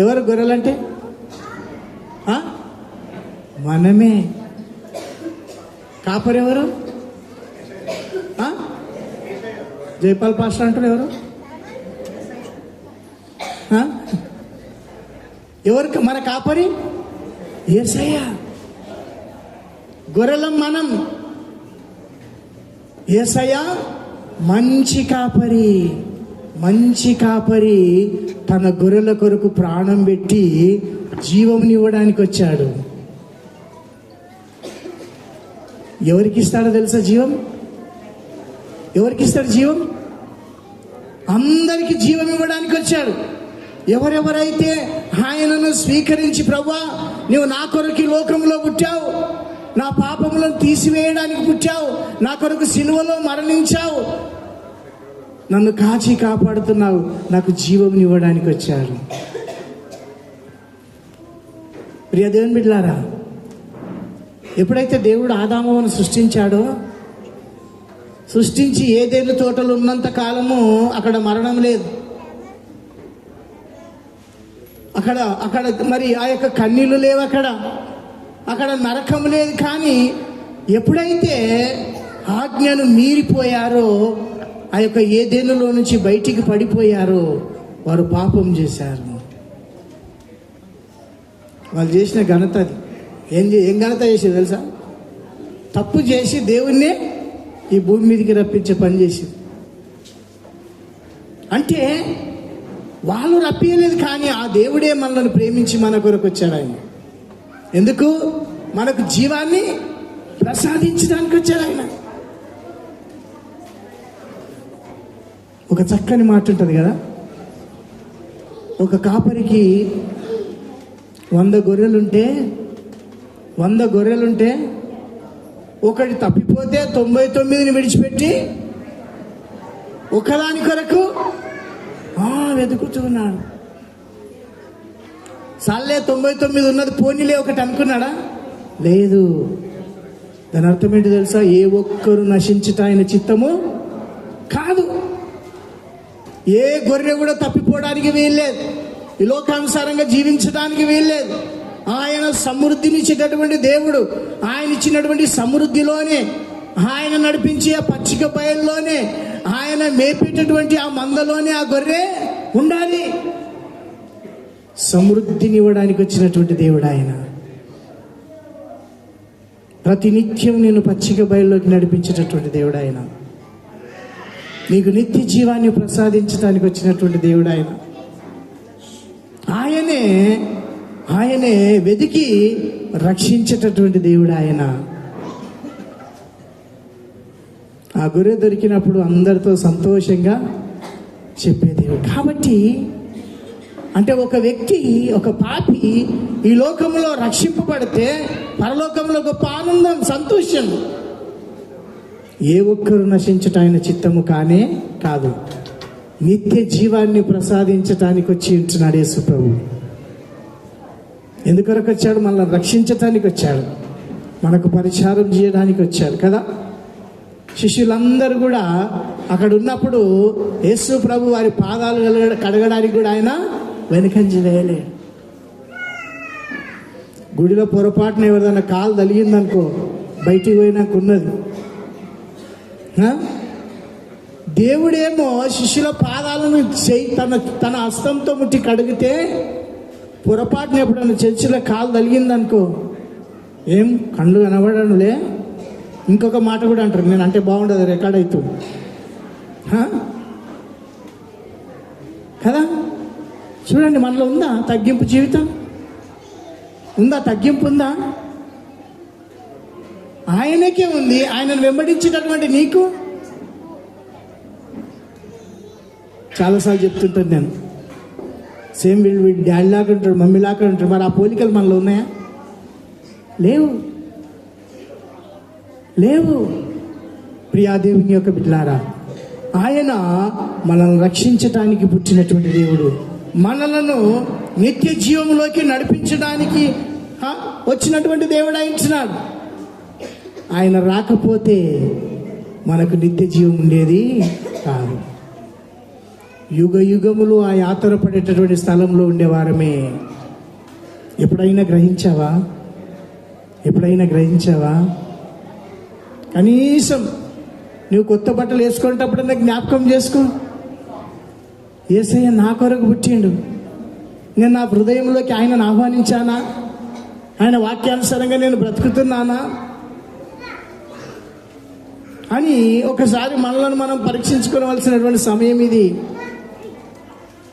ఎవరు గొర్రెలంటే? మనమే. కాపరి ఎవరు? జైపాల్ పాస్టర్ అంటారు. ఎవరు మన కాపరి? యేసయ్య. గొర్రెలం మనం. యేసయ్య మంచి కాపరి తన గొర్రెల కొరకు ప్రాణం పెట్టి జీవముని ఇవ్వడానికి వచ్చాడు. ఎవరికి ఇస్తాడో తెలుసా జీవం? ఎవరికి ఇస్తాడు జీవం? అందరికి జీవం ఇవ్వడానికి వచ్చాడు. ఎవరెవరైతే ఆయనను స్వీకరించి, ప్రభువా నువ్వు నా కొరకు ఈ లోకంలో పుట్టావు, నా పాపములను తీసివేయడానికి పుట్టావు, నా కొరకు సిలువలో మరణించావు, నన్ను కాచి కాపాడుతున్నావు, నాకు జీవం ఇవ్వడానికి వచ్చాడు. ప్రియ దేవుని బిడ్డలారా, ఎప్పుడైతే దేవుడు ఆదామును సృష్టించాడో, సృష్టించి ఏదేను తోటలు ఉన్నంత కాలము అక్కడ మరణం లేదు. అక్కడ మరి ఆ యొక్క కన్నీళ్ళు లేవు, అక్కడ నరకం లేదు. కానీ ఎప్పుడైతే ఆజ్ఞను మీరిపోయారో, ఆ యొక్క ఏదెనులో నుంచి బయటికి పడిపోయారో, వారు పాపం చేశారు. వాళ్ళు చేసిన ఘనత అది. ఏం ఘనత చేసేది తెలుసా? తప్పు చేసి దేవుణ్ణి ఈ భూమి మీదకి రప్పించే పని చేసింది. అంటే వాళ్ళు రప్పియలేదు, కానీ ఆ దేవుడే మనల్ని ప్రేమించి మన కొరకు వచ్చాడు. ఆయన ఎందుకు? మనకు జీవాన్ని ప్రసాదించడానికి వచ్చాడు ఆయన. ఒక చక్కని మాట ఉంటుంది కదా, ఒక కాపరికి 100 గొర్రెలుంటే ఒకటి తప్పిపోతే 99ని విడిచిపెట్టి ఒకదాని కొరకు వెతుకుతున్నాడు. సాలే 99 ఉన్నది పోనీలే ఒకటి అనుకున్నాడా? లేదు. దాని అర్థం ఏంటి తెలుసా? ఏ ఒక్కరు నశించుట ఆయన చిత్తము కాదు. ఏ గొర్రె కూడా తప్పిపోవడానికి వీల్లేదు, ఈ లోకానుసారంగా జీవించడానికి వీల్లేదు. ఆయన సమృద్ధినిచ్చేటటువంటి దేవుడు. ఆయన ఇచ్చినటువంటి సమృద్ధిలోనే, ఆయన నడిపించే ఆ పచ్చిక బయల్లోనే, ఆయన మేపేటటువంటి ఆ మందలోనే ఆ గొర్రె ఉండాలి. సమృద్ధిని ఇవ్వడానికి వచ్చినటువంటి దేవుడు ఆయన. ప్రతినిత్యం నేను పచ్చిక బయల్లోకి నడిపించేటటువంటి దేవుడు ఆయన. నీకు నిత్య జీవాన్ని ప్రసాదించడానికి వచ్చినటువంటి దేవుడు ఆయన. ఆయనే వెతికి రక్షించేటటువంటి దేవుడు ఆయన. ఆ గొర్రె దొరికినప్పుడు అందరితో సంతోషంగా చెప్పే దేవుడు. కాబట్టి అంటే ఒక వ్యక్తి, ఒక పాపి ఈ లోకంలో రక్షింపబడితే పరలోకంలో గొప్ప ఆనందం, సంతోషం. ఏ ఒక్కరు నశించట ఆయన చిత్తము కానే కాదు. నిత్య జీవాన్ని ప్రసాదించటానికి వచ్చి ఉంటున్నాడు యేసు ప్రభు. ఎందుకొరకు వచ్చాడు? మనల్ని రక్షించటానికి వచ్చాడు, మనకు పరిచారం చేయడానికి వచ్చాడు కదా. శిష్యులందరూ కూడా అక్కడ ఉన్నప్పుడు యేసు ప్రభు వారి పాదాలు కడగడానికి కూడా ఆయన వెనుకంజ వేయలే. గుడిలో పొరపాటున ఎవరిదైనా కాలు తలిగిందనుకో, బయటికి పోయినాక ఉన్నది. దేవుడేమో శిష్యుల పాదాలను తన హస్తంతో ముట్టి కడిగితే, పొరపాటున ఎప్పుడన్నా చర్చిలో కాలు తలిగిందనుకో, ఏం కళ్ళు కనబడనులే, ఇంకొక మాట కూడా అంటారు, నేను అంటే బాగుండదు, రికార్డ్ అవుతుంది కదా. చూడండి, మనలో ఉందా తగ్గింపు జీవితం? ఉందా? తగ్గింపు ఉందా? ఆయనకే ఉంది. ఆయనను వెంబడించేటటువంటి నీకు చాలాసార్లు చెప్తుంటాను నేను, సేమ్ వీళ్ళు డాడీ లాగా ఉంటాడు, మమ్మీ లాగా ఉంటాడు. మరి ఆ పోలికలు మనలో ఉన్నాయా? లేవు. ప్రియాదేవుని యొక్క బిడ్డలారా, ఆయన మనల్ని రక్షించటానికి పుట్టినటువంటి దేవుడు. మనలను నిత్య జీవంలోకి నడిపించడానికి వచ్చినటువంటి దేవుడు అయించినాడు. ఆయన రాకపోతే మనకు నిత్య జీవం ఉండేది కాదు. యుగ యుగములు ఆ యాత్ర పడేటటువంటి స్థలంలో ఉండేవారమే. ఎప్పుడైనా గ్రహించావా? కనీసం నువ్వు కొత్త బట్టలు వేసుకునేటప్పుడన్నా జ్ఞాపకం చేసుకో. యేసయ్య నా కొరకు పుట్టిండు, నేను నా హృదయంలోకి ఆయనను ఆహ్వానించానా? ఆయన వాక్యానుసారంగా నేను బ్రతుకుతున్నానా అని ఒకసారి మనలను మనం పరీక్షించుకోవలసినటువంటి సమయం ఇది.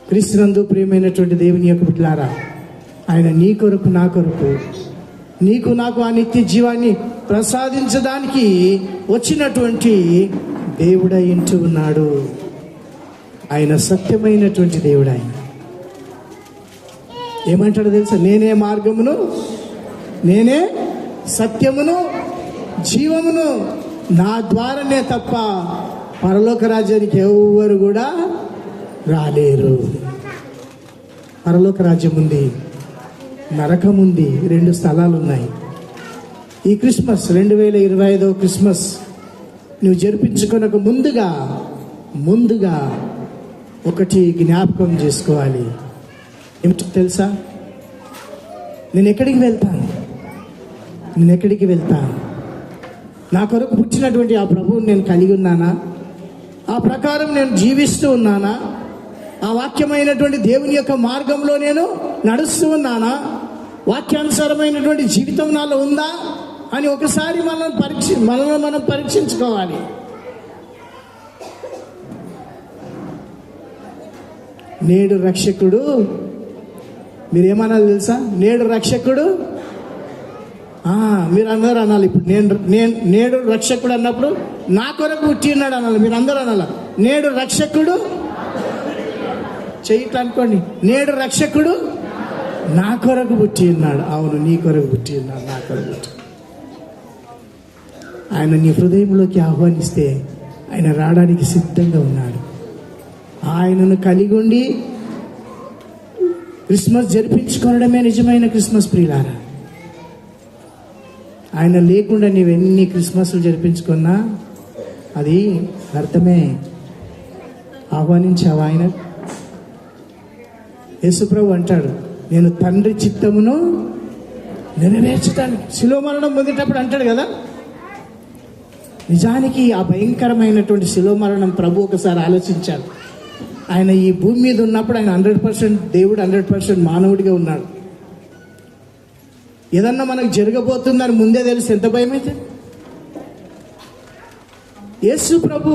క్రీస్తునందు ప్రియమైనటువంటి దేవుని యొక్క బిడ్డలారా, ఆయన నీ కొరకు, నా కొరకు, నీకు నాకు ఆ నిత్య జీవాన్ని ప్రసాదించడానికి వచ్చినటువంటి దేవుడై ఇంటూ ఉన్నాడు. ఆయన సత్యమైనటువంటి దేవుడు. ఆయన ఏమంటాడో తెలుసా? నేనే మార్గమును, నేనే సత్యమును, జీవమును, నా ద్వారానే తప్ప పరలోక రాజ్యానికి ఎవరు కూడా రాలేరు. పరలోక రాజ్యం ఉంది, నరకం ఉంది, 2 స్థలాలు ఉన్నాయి. ఈ క్రిస్మస్ 2025 క్రిస్మస్ నువ్వు జరిపించుకొనక ముందుగా ఒకటి జ్ఞాపకం చేసుకోవాలి. ఏమిటో తెలుసా? నేను ఎక్కడికి వెళ్తాను? నా కొరకు పుట్టినటువంటి ఆ ప్రభువుని నేను కలిగి ఉన్నానా? ఆ ప్రకారం నేను జీవిస్తూ ఉన్నానా? ఆ వాక్యమైనటువంటి దేవుని యొక్క మార్గంలో నేను నడుస్తూ ఉన్నానా? వాక్యానుసారమైనటువంటి జీవితం నాలో ఉందా అని ఒకసారి మనల్ని మనం పరీక్షించుకోవాలి. నేడు రక్షకుడు, మీరేమనాలి తెలుసా? నేడు రక్షకుడు, మీరు అందరూ అనాలి. ఇప్పుడు నేడు రక్షకుడు అన్నప్పుడు నా కొరకు పుట్టి ఉన్నాడు అనాలి. మీరు అందరూ అనాలి, నేడు రక్షకుడు. చెయ్యిట్లా అనుకోండి, నేడు రక్షకుడు నా కొరకు పుట్టి ఉన్నాడు. అవును, నీ కొరకు పుట్టి ఉన్నాడు, నా కొరకు పుట్టి. ఆయన నీ హృదయంలోకి ఆహ్వానిస్తే ఆయన రావడానికి సిద్ధంగా ఉన్నాడు. ఆయనను కలిగి ఉండి క్రిస్మస్ జరిపించుకోవడమే నిజమైన క్రిస్మస్ ప్రియులారా. ఆయన లేకుండా నీవెన్ని క్రిస్మస్లు జరిపించుకున్నా అది అర్థమే. ఆహ్వానించావు ఆయన. యేసుప్రభు అంటాడు, నేను తండ్రి చిత్తమును నెరవేర్చడానికి. శిలువ మరణం పొందేటప్పుడు అంటాడు కదా. నిజానికి ఆ భయంకరమైనటువంటి శిలువ మరణం ప్రభు ఒకసారి ఆలోచించాడు. ఆయన ఈ భూమి మీద ఉన్నప్పుడు ఆయన 100% దేవుడు, 100% మానవుడిగా ఉన్నాడు. ఏదన్నా మనకు జరగబోతుందని ముందే తెలిసి ఎంత భయం అయితే. యేసు ప్రభు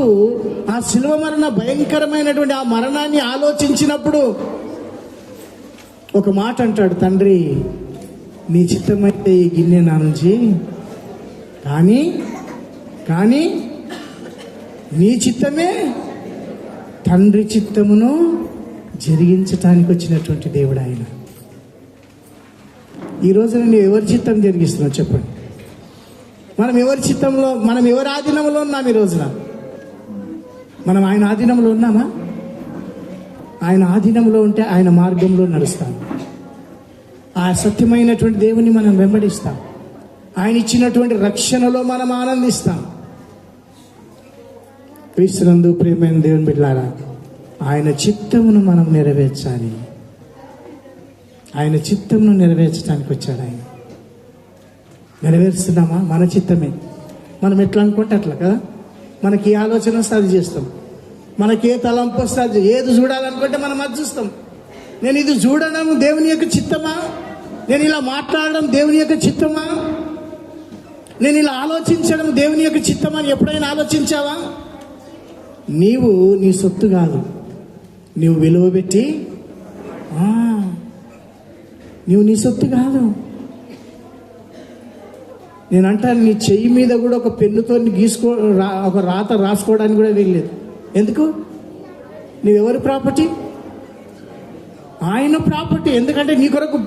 ఆ శిలువ మరణ భయంకరమైనటువంటి ఆ మరణాన్ని ఆలోచించినప్పుడు ఒక మాట అంటాడు, తండ్రి నీ చిత్తమైతే ఈ గిన్నె నా నుంచి, కానీ నీ చిత్తమే తండ్రి చిత్తమును జరిగించటానికి వచ్చినటువంటి దేవుడు ఆయన. ఈ రోజున నువ్వు ఎవరి చిత్తం జరిగిస్తున్నావు చెప్పండి? మనం ఎవరి ఆధీనంలో ఉన్నాం ఈ రోజున? మనం ఆయన ఆధీనంలో ఉన్నామా? ఆయన ఆధీనంలో ఉంటే ఆయన మార్గంలో నడుస్తాం. ఆ సత్యమైనటువంటి దేవుని మనం వెంబడిస్తాం. ఆయన ఇచ్చినటువంటి రక్షణలో మనం ఆనందిస్తాం. క్రీస్తునందు ప్రియమైన దేవుని బిడ్డలారా, ఆయన చిత్తమును మనం నెరవేర్చాలి. ఆయన చిత్తమును నెరవేర్చడానికి వచ్చాడు ఆయన. నెరవేరుస్తున్నామా? మన చిత్తమే. మనం ఎట్లా అనుకుంటే అట్లా కదా. మనకి ఏ ఆలోచన వస్తే అది చేస్తాం. మనకి ఏ తలంపు వస్తే అది, ఏది చూడాలనుకుంటే మనం అది చూస్తాం. నేను ఇది చూడడం దేవుని యొక్క చిత్తమా? నేను ఇలా మాట్లాడడం దేవుని యొక్క చిత్తమా? నేను ఇలా ఆలోచించడం దేవుని యొక్క చిత్తమా అని ఎప్పుడైనా ఆలోచించావా? నీవు నీ సొత్తు కాదు, నీవు విలువ పెట్టి, నీవు నీ సొత్తు కాదు. నేను అంటాను, నీ చెయ్యి మీద కూడా ఒక పెన్నుతో ఒక రాత రాసుకోవడానికి కూడా వీల్లేదు. ఎందుకు? నువ్వెవరి ప్రాపర్టీ? ఆయన ప్రాపర్టీ. ఎందుకంటే నీ కొరకు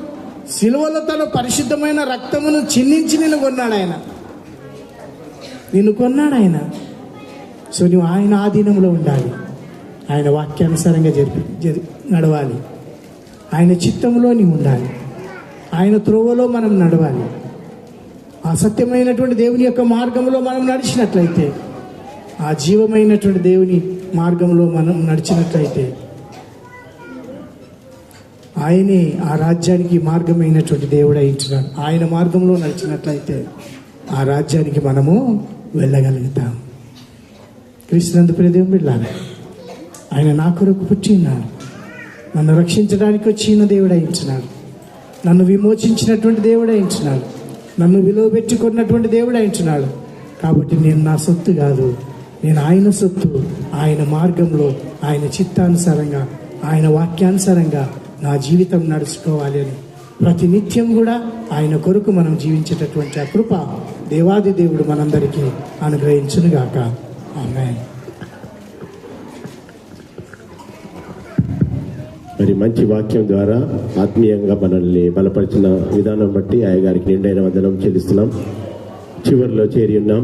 సిలువలో తన పరిశుద్ధమైన రక్తమును చిందించి నిన్ను కొన్నాడు ఆయన. సో నువ్వు ఆయన ఆధీనంలో ఉండాలి. ఆయన వాక్యానుసారంగా నడవాలి. ఆయన చిత్తంలో నీవు ఉండాలి. ఆయన త్రోవలో మనం నడవాలి. ఆ సత్యమైనటువంటి దేవుని యొక్క మార్గంలో మనం నడిచినట్లయితే, ఆ జీవమైనటువంటి దేవుని మార్గంలో మనం నడిచినట్లయితే, ఆయనే ఆ రాజ్యానికి మార్గమైనటువంటి దేవుడు అయించున్నాడు. ఆయన మార్గంలో నడిచినట్లయితే ఆ రాజ్యానికి మనము వెళ్ళగలుగుతాం. క్రీస్తునందు ప్రియ దేవుని బిడ్డలారా, ఆయన నా కొరకు పుట్టి ఉన్నాడు. నన్ను రక్షించడానికి వచ్చిన దేవుడు అయించున్నాడు. నన్ను విమోచించినటువంటి దేవుడు అయించున్నాడు. నన్ను విలువ పెట్టుకున్నటువంటి దేవుడు అయించున్నాడు. కాబట్టి నేను నా సొత్తు కాదు, నేను ఆయన సొత్తు. ఆయన మార్గంలో, ఆయన చిత్తానుసారంగా, ఆయన వాక్యానుసారంగా నా జీవితం నడుచుకోవాలి అని ప్రతి నిత్యం కూడా ఆయన కొరకు మనం జీవించేటటువంటి ఆ కృప దేవాది దేవుడు మనందరికీ అనుగ్రహించునుగాక. ఆమేన్. మరి మంచి వాక్యం ద్వారా ఆత్మీయంగా మనల్ని బలపరిచిన విధానం బట్టి అయ్యగారికి నిండైన వందనం చెల్లిస్తున్నాం. చివరిలో చేరి ఉన్నాం.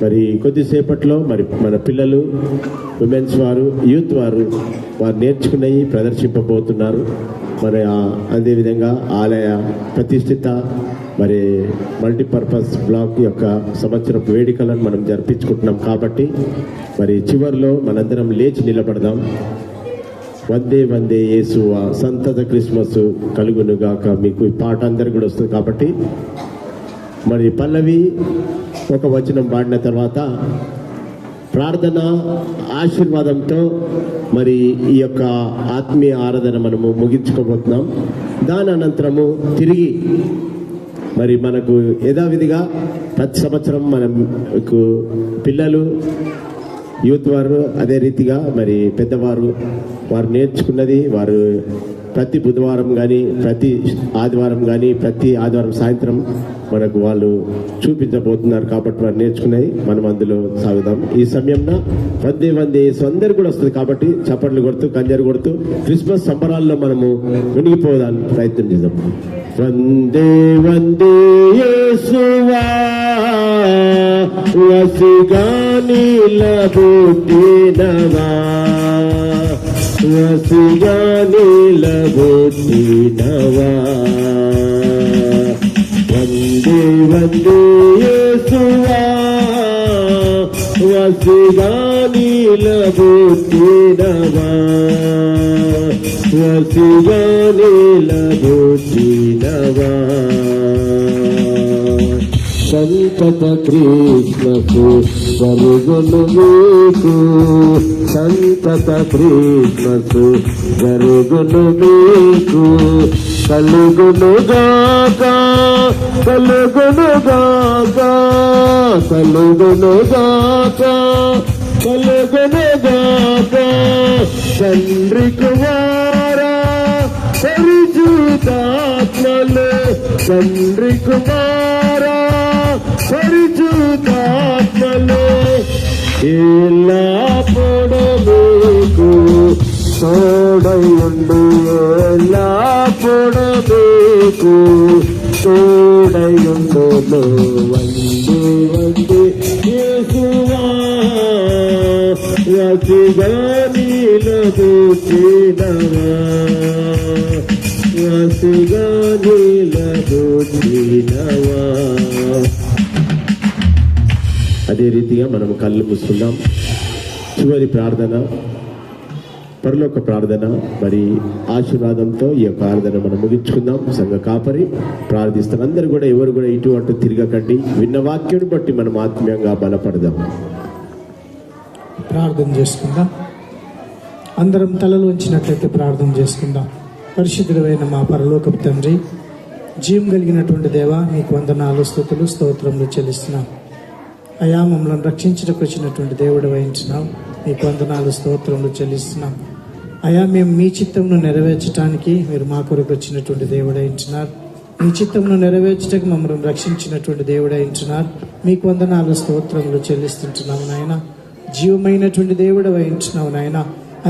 మరి కొద్దిసేపట్లో మరి మన పిల్లలు, విమెన్స్ వారు, యూత్ వారు నేర్చుకున్నవి ప్రదర్శింపబోతున్నారు. మరి అదేవిధంగా ఆలయ ప్రతిష్ఠిత మరి మల్టీపర్పస్ బ్లాక్ యొక్క సంవత్సరపు వేడుకలను మనం జరిపించుకుంటున్నాం. కాబట్టి మరి చివరిలో మనందరం లేచి నిలబడదాం. వందే వందే యేసువ సంతత క్రిస్మస్ కలుగును గాక. మీకు ఈ పాట అందరికి కూడా వస్తుంది కాబట్టి మరి పల్లవి ఒక వచనం పాడిన తర్వాత ప్రార్థన ఆశీర్వాదంతో మరి ఈ యొక్క ఆత్మీయ ఆరాధన మనము ముగించుకోబోతున్నాం. దాని అనంతరము తిరిగి మరి మనకు యథావిధిగా ప్రతి సంవత్సరం మనకు పిల్లలు యూత్ వారు అదే రీతిగా మరి పెద్దవారు వారు నేర్చుకున్నది వారు ప్రతి బుధవారం కానీ ప్రతి ఆదివారం కానీ ప్రతి ఆదివారం సాయంత్రం మనకు వాళ్ళు చూపించబోతున్నారు కాబట్టి వారు నేర్చుకున్నది మనం అందులో సాగుదాం. ఈ సమయంలో వందే వందే యేసు అందరు కూడా వస్తుంది కాబట్టి చప్పట్లు కొడుతూ కంజరు కొడుతూ క్రిస్మస్ సంబరాల్లో మనము మునిగిపోవడానికి ప్రయత్నం చేద్దాం. వందే వందే యేసువా వసిగానిల బుట్టినవా వసిగానిల బుట్టినవా వందే వందే యేసువా వసిగానిల బుట్టినవా వసిగానిల బుట్టినవా సంతత క్రిస్మసు జరుగును మీకు సంతత క్రిస్మసు జరుగును మీకు కలుగును గాక కలుగును గాక కలుగును గాక కలుగును గాక తండ్రి కుమారా పరిశుద్ధాత్మలు తండ్రి కుమారా పరిశుద్ధాత్మలు ఎల్లప్పుడు మీకు తోడయుండు ఎల్లప్పుడు మీకు తోడయుండు వందే వందే యేసువా వసిగానిల బుట్టినవా వసిగానిల బుట్టినవా. అదే రీతిగా మనం కళ్ళు మూసుకుందాం. చివరి ప్రార్థన పరలోక ప్రార్థన మరి ఆశీర్వాదంతో ఈ యొక్క ఆరాధన మనం ముగించుకుందాం. సంఘ కాపరి ప్రార్థిస్తారు. అందరూ కూడా ఎవరు కూడా ఇటు అటు తిరగకండి. విన్న వాక్యాన్ని బట్టి మనం ఆత్మీయంగా బలపడదాం. ప్రార్థన చేసుకుందాం. అందరం తలలు ఉంచినట్లయితే ప్రార్థన చేసుకుందాం. పరిశుద్ధుడైన మా పరలోకపు తండ్రి, జీవం కలిగినటువంటి దేవా, మీకు వందనాలు స్తుతులు స్తోత్రములు చెల్లిస్తున్నాం. అయా మమ్మల్ని రక్షించడానికి వచ్చినటువంటి దేవుడు వహించినాం. మీకు వందనాలు స్తోత్రములు చెల్లిస్తున్నాం. అయా మేము మీ చిత్తమును నెరవేర్చడానికి మీరు మా కొరకు వచ్చినటువంటి దేవుడు వహించినారు. మీ చిత్తమును నెరవేర్చడానికి మమ్మల్ని రక్షించినటువంటి దేవుడు వహించినారు. మీకు వందనాలు స్తోత్రములు చెల్లిస్తుంటున్నాము నాయన. జీవమైనటువంటి దేవుడు వహించినావు నాయన.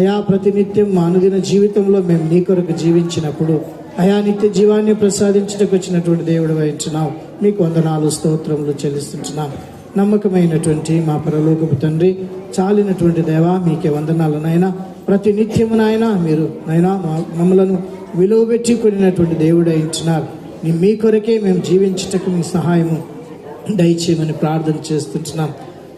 అయా ప్రతినిత్యం మా అనుదిన జీవితంలో మేము నీ కొరకు జీవించినప్పుడు అయా నిత్య జీవాన్ని ప్రసాదించడానికి వచ్చినటువంటి దేవుడు వహించినావు. మీకు వందనాలు స్తోత్రములు చెల్లిస్తుంటున్నాం. నమ్మకమైనటువంటి మా పరలోకపు తండ్రి, చాలినటువంటి దేవా, మీకే వందనాలు నాయన. ప్రతి నిత్యము నాయన మీరు నాయన మమ్మలను విలువ పెట్టి కొనినటువంటి దేవుడు అయించినారు. మీ కొరకే మేము జీవించటకు మీ సహాయము దయచేయమని ప్రార్థన చేస్తుంటున్నాం.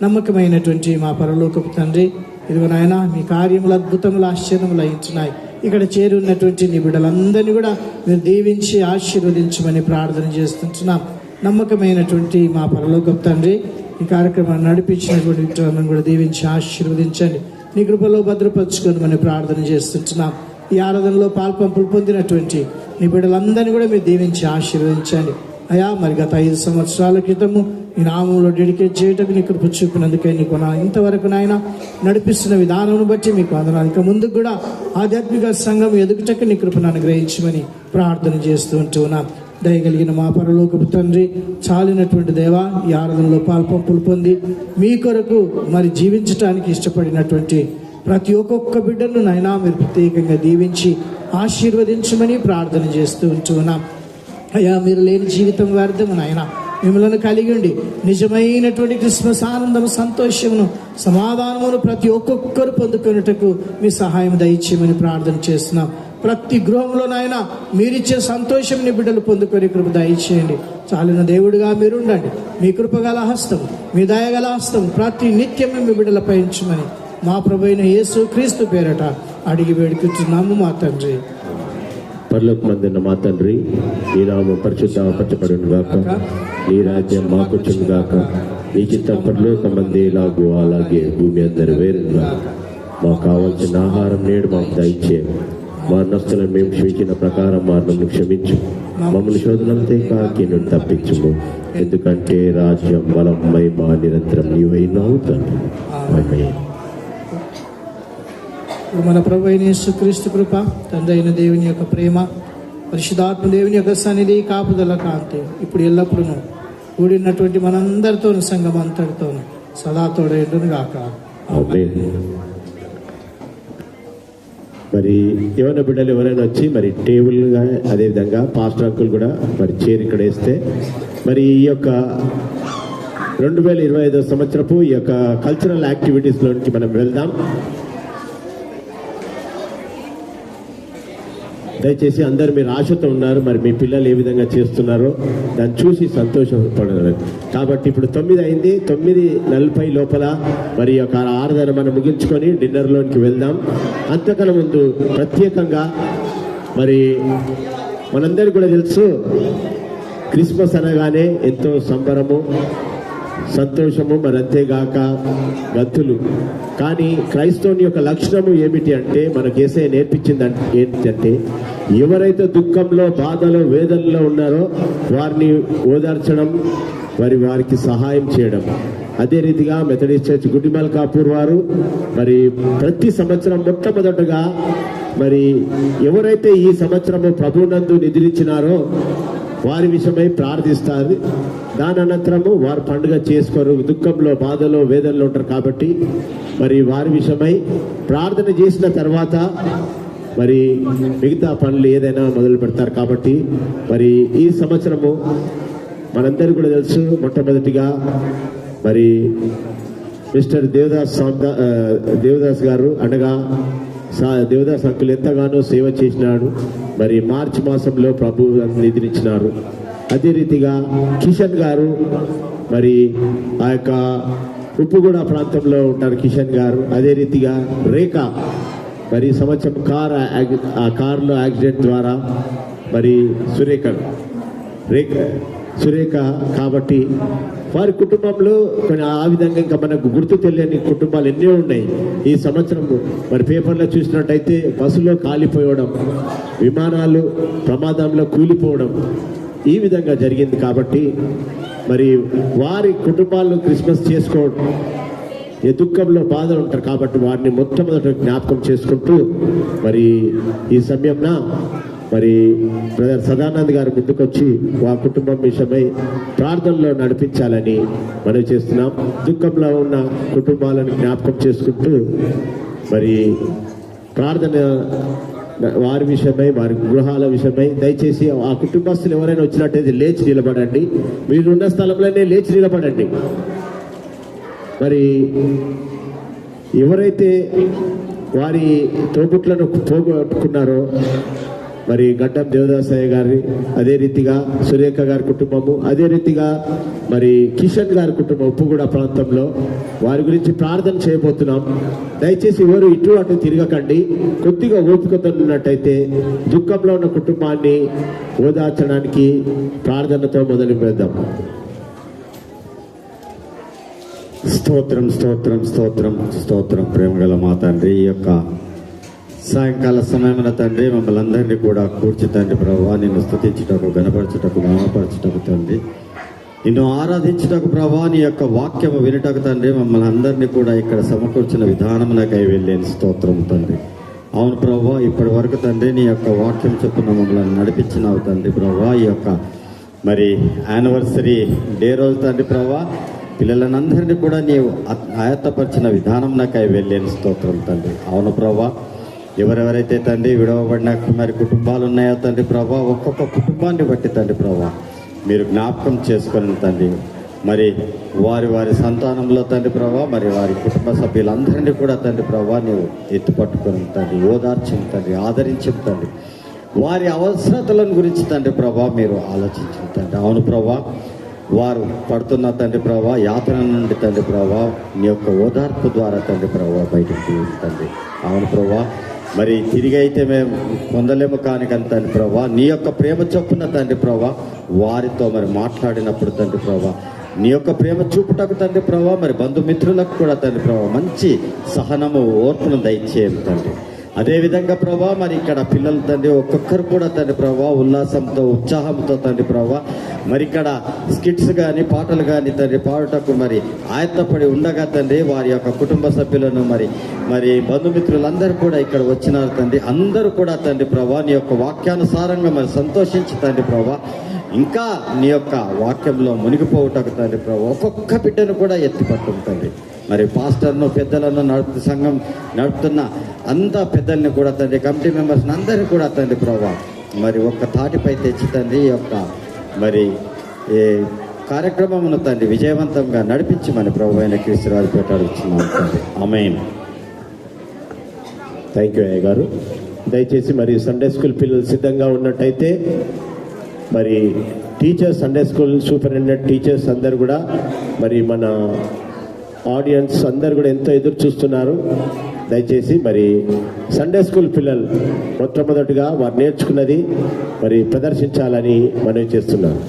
నమ్మకమైనటువంటి మా పరలోకపు తండ్రి, ఇదిగో నాయన మీ కార్యములు అద్భుతములు ఆశ్చర్యములు అయించున్నాయి. ఇక్కడ చేరి ఉన్నటువంటి నీ బిడ్డలందరినీ కూడా మీరు దీవించి ఆశీర్వదించమని ప్రార్థన చేస్తుంటున్నాం. నమ్మకమైనటువంటి మా పరలోకపు తండ్రి, ఈ కార్యక్రమాన్ని నడిపించినటువంటి విత్తనాలను కూడా దీవించి ఆశీర్వదించండి. నీ కృపలో భద్రపరచుకొని మనం ప్రార్థన చేస్తుంటున్నాం. ఈ ఆరాధనలో పాల్పంపులు పొందినటువంటి నీ బిడ్డలందరినీ కూడా మీరు దీవించి ఆశీర్వదించండి. అయా మరి గత 5 సంవత్సరాల క్రితము ఈ నామంలో డెడికేట్ చేయటకు నీ కృప చూపినందుకే నీకు ఇంతవరకు నాయన నడిపిస్తున్న విధానం బట్టి మీకు వందనాలు. ఇక ముందుకు కూడా ఆధ్యాత్మిక సంఘం ఎదుగుటకు నీ కృపను అనుగ్రహించమని ప్రార్థన చేస్తూ ఉంటున్నాం. దయగలిగిన మా పరలోకపు తండ్రి, చాలినటువంటి దేవా, ఈ ఆరాధనలో పాల్పంపులు పొంది మీ కొరకు మరి జీవించటానికి ఇష్టపడినటువంటి ప్రతి ఒక్కొక్క బిడ్డను నాయనా మీరు ప్రత్యేకంగా దీవించి ఆశీర్వదించమని ప్రార్థన చేస్తూ ఉంటున్నాం. అయ్యా మీరు లేని జీవితం వ్యర్థము నాయన. మిమ్మల్ని కలిగి ఉండి నిజమైనటువంటి క్రిస్మస్ ఆనందము, సంతోషమును, సమాధానమును ప్రతి ఒక్కొక్కరు పొందుకున్నటకు మీ సహాయం దయచేయమని ప్రార్థన చేస్తున్నాం. ప్రతి గృహంలో నాయన మీరిచ్చే సంతోషం నీ బిడ్డలు పొందుకొని కృప దయచేయండి. చాలిన దేవుడిగా మీరు ఉండండి. మీ కృపగల హస్తం, మీ దయగల హస్తం ప్రతి నిత్యం మీ బిడ్డలపై ఉంచమని మా ప్రభువైన యేసు క్రీస్తు పేరట అడిగి వేడుకుంటున్నాము మా తండ్రి. పరలోకమందున్న మా తండ్రి, నీ నామం పరిశుద్ధపరచబడును గాక, నీ రాజ్యం మాకొచ్చును గాక, నీ చిత్తం పరలోకమందు ఎలాగో అలాగే భూమి అందరి వేరును గాక. మాకు కావాల్సిన ఆహారం నేడు మాకు దయచేయండి. మా నష్టలను మేము క్షమించిన ప్రకారం మరణం క్షమించు, మమ్మల్ని శోధనంతే కాకి నుండి తప్పించుము. ఎందుకంటే రాజ్యం, బలం, మహిమ నిరంతరం నీవైనావు తండ్రి. ఆమేన్. మన ప్రభు అయిన యేసుక్రీస్తు కృప, తండ్రి అయిన దేవుని యొక్క ప్రేమ, పరిశుద్ధాత్మ దేవుని యొక్క సన్నిధి, కాపుదల, కాంతి ఇప్పుడు ఎల్లప్పుడూ కూడినటువంటి మనందరితోనూ, సంఘం అంతటితోనూ సదా తోడేండును గాక. ఆమేన్. మరి ఏమైనా బిడ్డలు ఎవరైనా వచ్చి మరి టేబుల్గా, అదేవిధంగా పాస్టర్ అంకుల్ కూడా మరి చైర్ ఇక్కడ వేస్తే మరి ఈ యొక్క 2025 సంవత్సరపు ఈ యొక్క కల్చరల్ యాక్టివిటీస్లోనికి మనం వెళ్దాం. దయచేసి అందరు మీరు ఆశతో ఉన్నారు, మరి మీ పిల్లలు ఏ విధంగా చేస్తున్నారో దాన్ని చూసి సంతోషపడాలి. కాబట్టి ఇప్పుడు 9 అయింది, 9:40 లోపల మరి యొక్క ఆరాధన మనం ముగించుకొని డిన్నర్లోనికి వెళ్దాం. అంతకన్నా ముందు ప్రత్యేకంగా మరి మనందరికీ కూడా తెలుసు, క్రిస్మస్ అనగానే ఎంతో సంబరము, సంతోషము, మరి అంతేగాక గంతులు. కానీ క్రైస్తవుని యొక్క లక్షణము ఏమిటి అంటే, మనకు యేసయ్య నేర్పించింది ఏంటంటే, ఎవరైతే దుఃఖంలో, బాధలో, వేదనలో ఉన్నారో వారిని ఓదార్చడం, వారికి సహాయం చేయడం. అదే రీతిగా మెథడిస్ట్ చర్చ్ గుడిమల్కాపూర్ వారు మరి ప్రతి సంవత్సరం మొట్టమొదటగా మరి ఎవరైతే ఈ సంవత్సరము ప్రభునందు నిద్రించినారో వారి విషయమై ప్రార్థిస్తారు. దాని అనంతరము వారు పండుగ చేసుకోరు, దుఃఖంలో, బాధలో, వేదనలో ఉంటారు. కాబట్టి మరి వారి విషయమై ప్రార్థన చేసిన తర్వాత మరి మిగతా పనులు ఏదైనా మొదలు పెడతారు. కాబట్టి మరి ఈ సంవత్సరము మనందరికీ కూడా తెలుసు, మొట్టమొదటిగా మరి మిస్టర్ దేవదాస్ గారు అనగా దేవదాస్ అంకుల్ ఎంతగానో సేవ చేసినాడు. మరి మార్చి మాసంలో ప్రభు నిద్రించినారు. అదే రీతిగా కిషన్ గారు మరి ఆ యొక్క ఉప్పుగూడ ప్రాంతంలో ఉంటారు కిషన్ గారు. అదే రీతిగా రేఖ మరి సంవత్సరం కారులో యాక్సిడెంట్ ద్వారా మరి సురేఖ కాబట్టి వారి కుటుంబంలో కొన్ని ఆ విధంగా ఇంకా మనకు గుర్తు తెలియని కుటుంబాలు ఎన్నో ఉన్నాయి. ఈ సంవత్సరం మరి పేపర్లో చూసినట్టయితే బస్సులో కాలిపోవడం, విమానాలు ప్రమాదంలో కూలిపోవడం, ఈ విధంగా జరిగింది. కాబట్టి మరి వారి కుటుంబాల్లో క్రిస్మస్ చేసుకోవడం, ఏ దుఃఖంలో బాధలు ఉంటారు. కాబట్టి వారిని మొట్టమొదటి జ్ఞాపకం చేసుకుంటూ మరి ఈ సమయంలో మరి బ్రదర్ సదానంద్ గారు ముందుకొచ్చి ఆ కుటుంబం విషయమై ప్రార్థనలో నడిపించాలని మనం చేస్తున్నాం. దుఃఖంలో ఉన్న కుటుంబాలను జ్ఞాపకం చేసుకుంటూ మరి ప్రార్థన వారి విషయమై, వారి గృహాల విషయమై దయచేసి ఆ కుటుంబస్తులు ఎవరైనా వచ్చినట్టయితే లేచి నిలబడండి. మీరున్న స్థలంలోనే లేచి నిలబడండి. మరి ఎవరైతే వారి తోబుట్లను పోగొట్టుకున్నారో మరి గడ్డం దేవదాసయ్య గారి, అదే రీతిగా సురేఖ గారి కుటుంబము, అదే రీతిగా మరి కిషన్ గారి కుటుంబం ఉప్పుగూడ ప్రాంతంలో, వారి గురించి ప్రార్థన చేయబోతున్నాం. దయచేసి ఎవరు ఇటు అటు తిరగకండి. కొద్దిగా ఓపికతో ఉన్నట్టయితే దుఃఖంలో ఉన్న కుటుంబాన్ని ఓదార్చడానికి ప్రార్థనతో మొదలు పెడదాం. స్తోత్రం, స్తోత్రం, స్తోత్రం, స్తోత్రం. ప్రేమగల మా తండ్రి, ఈ యొక్క సాయంకాల సమయమున తండ్రి మమ్మల్ని అందరినీ కూడా కూర్చి తండ్రి ప్రభావ నిన్ను స్తుతించుటకు, గణపరచుటకు, మహిమపరచుటకు తండ్రి, నిన్ను ఆరాధించుటకు ప్రభావ, నీ యొక్క వాక్యము వినుటకు తండ్రి మమ్మల్ని అందరినీ కూడా ఇక్కడ సమకూర్చిన విధానమునకై వెళ్ళేని స్తోత్రం తండ్రి. అవును ప్రభావ, ఇప్పటి వరకు తండ్రి నీ యొక్క వాక్యం చొప్పున మమ్మల్ని నడిపించినావు తండ్రి ప్రభావ. ఈ యొక్క మరి యానివర్సరీ డే రోజు తండ్రి ప్రభావ పిల్లలందరినీ కూడా నీవు ఆయత్తపరిచిన విధానం నాకై వెళ్ళేని స్తోత్రం తండ్రి. అవును ప్రభా, ఎవరెవరైతే తండ్రి విడవబడిన మరి కుటుంబాలు ఉన్నాయో తండ్రి ప్రభా, ఒక్కొక్క కుటుంబాన్ని బట్టి తండ్రి ప్రభా మీరు జ్ఞాపకం చేసుకొని తండ్రి మరి వారి సంతానంలో తండ్రి ప్రభా మరి వారి కుటుంబ సభ్యులందరినీ కూడా తండ్రి ప్రభా నీవు ఎత్తుపట్టుకొని తండ్రి ఓదార్చం తండ్రి, ఆదరించం తండ్రి, వారి అవసరతలను గురించి తండ్రి ప్రభా మీరు ఆలోచించం తండ్రి. అవును ప్రభా, వారు పడుతున్న తండ్రి ప్రభా యాతన నుండి తండ్రి ప్రభా నీ యొక్క ఓదార్పు ద్వారా తండ్రి ప్రభా బయటకు తండ్రి. అవును ప్రభా, మరి తిరిగి అయితే మేము పొందలేము కానీ తండ్రి ప్రభా నీ యొక్క ప్రేమ చొప్పున తండ్రి ప్రభా వారితో మరి మాట్లాడినప్పుడు తండ్రి ప్రభా నీ యొక్క ప్రేమ చూపుటకు తండ్రి ప్రభా మరి బంధుమిత్రులకు కూడా తండ్రి ప్రభా మంచి సహనము ఓర్పును దయచేయం తండ్రి. అదేవిధంగా ప్రభా మరి ఇక్కడ పిల్లలు తండ్రి ఒక్కొక్కరు కూడా తండ్రి ప్రభా ఉల్లాసంతో ఉత్సాహంతో తండ్రి ప్రభా మరి ఇక్కడ స్కిట్స్ కానీ పాటలు కానీ తండ్రి పాడుటకు మరి ఆయత్తపడి ఉండగా తండ్రి వారి యొక్క కుటుంబ సభ్యులను మరి బంధుమిత్రులందరూ కూడా ఇక్కడ వచ్చినారు తండ్రి. అందరూ కూడా తండ్రి ప్రభా నీ యొక్క వాక్యానుసారంగా మరి సంతోషించి తండ్రి ప్రభా ఇంకా నీ యొక్క వాక్యంలో మునిగిపోవుటకు తండ్రి ప్రభా ఒక్కొక్క బిడ్డను కూడా ఎత్తిపట్టుకు తండ్రి. మరి పాస్టర్ను పెద్దలను సంఘం నడుపుతున్న అంతా పెద్దల్ని కూడా తండ్రి కమిటీ మెంబర్స్ని అందరినీ కూడా తండ్రి ప్రభా మరి ఒక్క తాటిపై తెచ్చి తండ్రి ఈ యొక్క మరి ఈ కార్యక్రమమును తండ్రి విజయవంతంగా నడిపించి మన ప్రభు అయిన క్రీస్తు రాజు పెట్టాడుచున్నాం తండ్రి. ఆమేన్. థ్యాంక్ యూ అయ్య గారు. దయచేసి మరి సండే స్కూల్ పిల్లలు సిద్ధంగా ఉన్నట్టయితే మరి teachers Sunday school superintendent teachers అందరు కూడా మరి మన ఆడియన్స్ అందరు కూడా ఎంతో ఎదురు చూస్తున్నారు. దయచేసి మరి సండే స్కూల్ పిల్లలు మొట్టమొదటిగా వారు నేర్చుకున్నది మరి ప్రదర్శించాలని మనవి చేస్తున్నారు.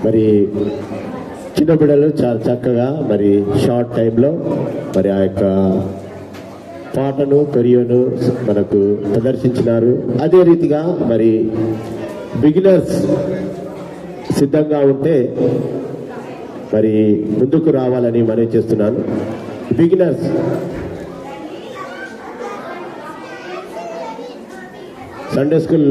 మరి చిన్న బిడ్డలు చాలా చక్కగా మరి షార్ట్ టైంలో మరి ఆ యొక్క పాటను కొరియోను మనకు ప్రదర్శించినారు. అదే రీతిగా మరి బిగినర్స్ సిద్ధంగా ఉంటే మరి ముందుకు రావాలని మనవి చేస్తున్నాను. Beginners Sunday school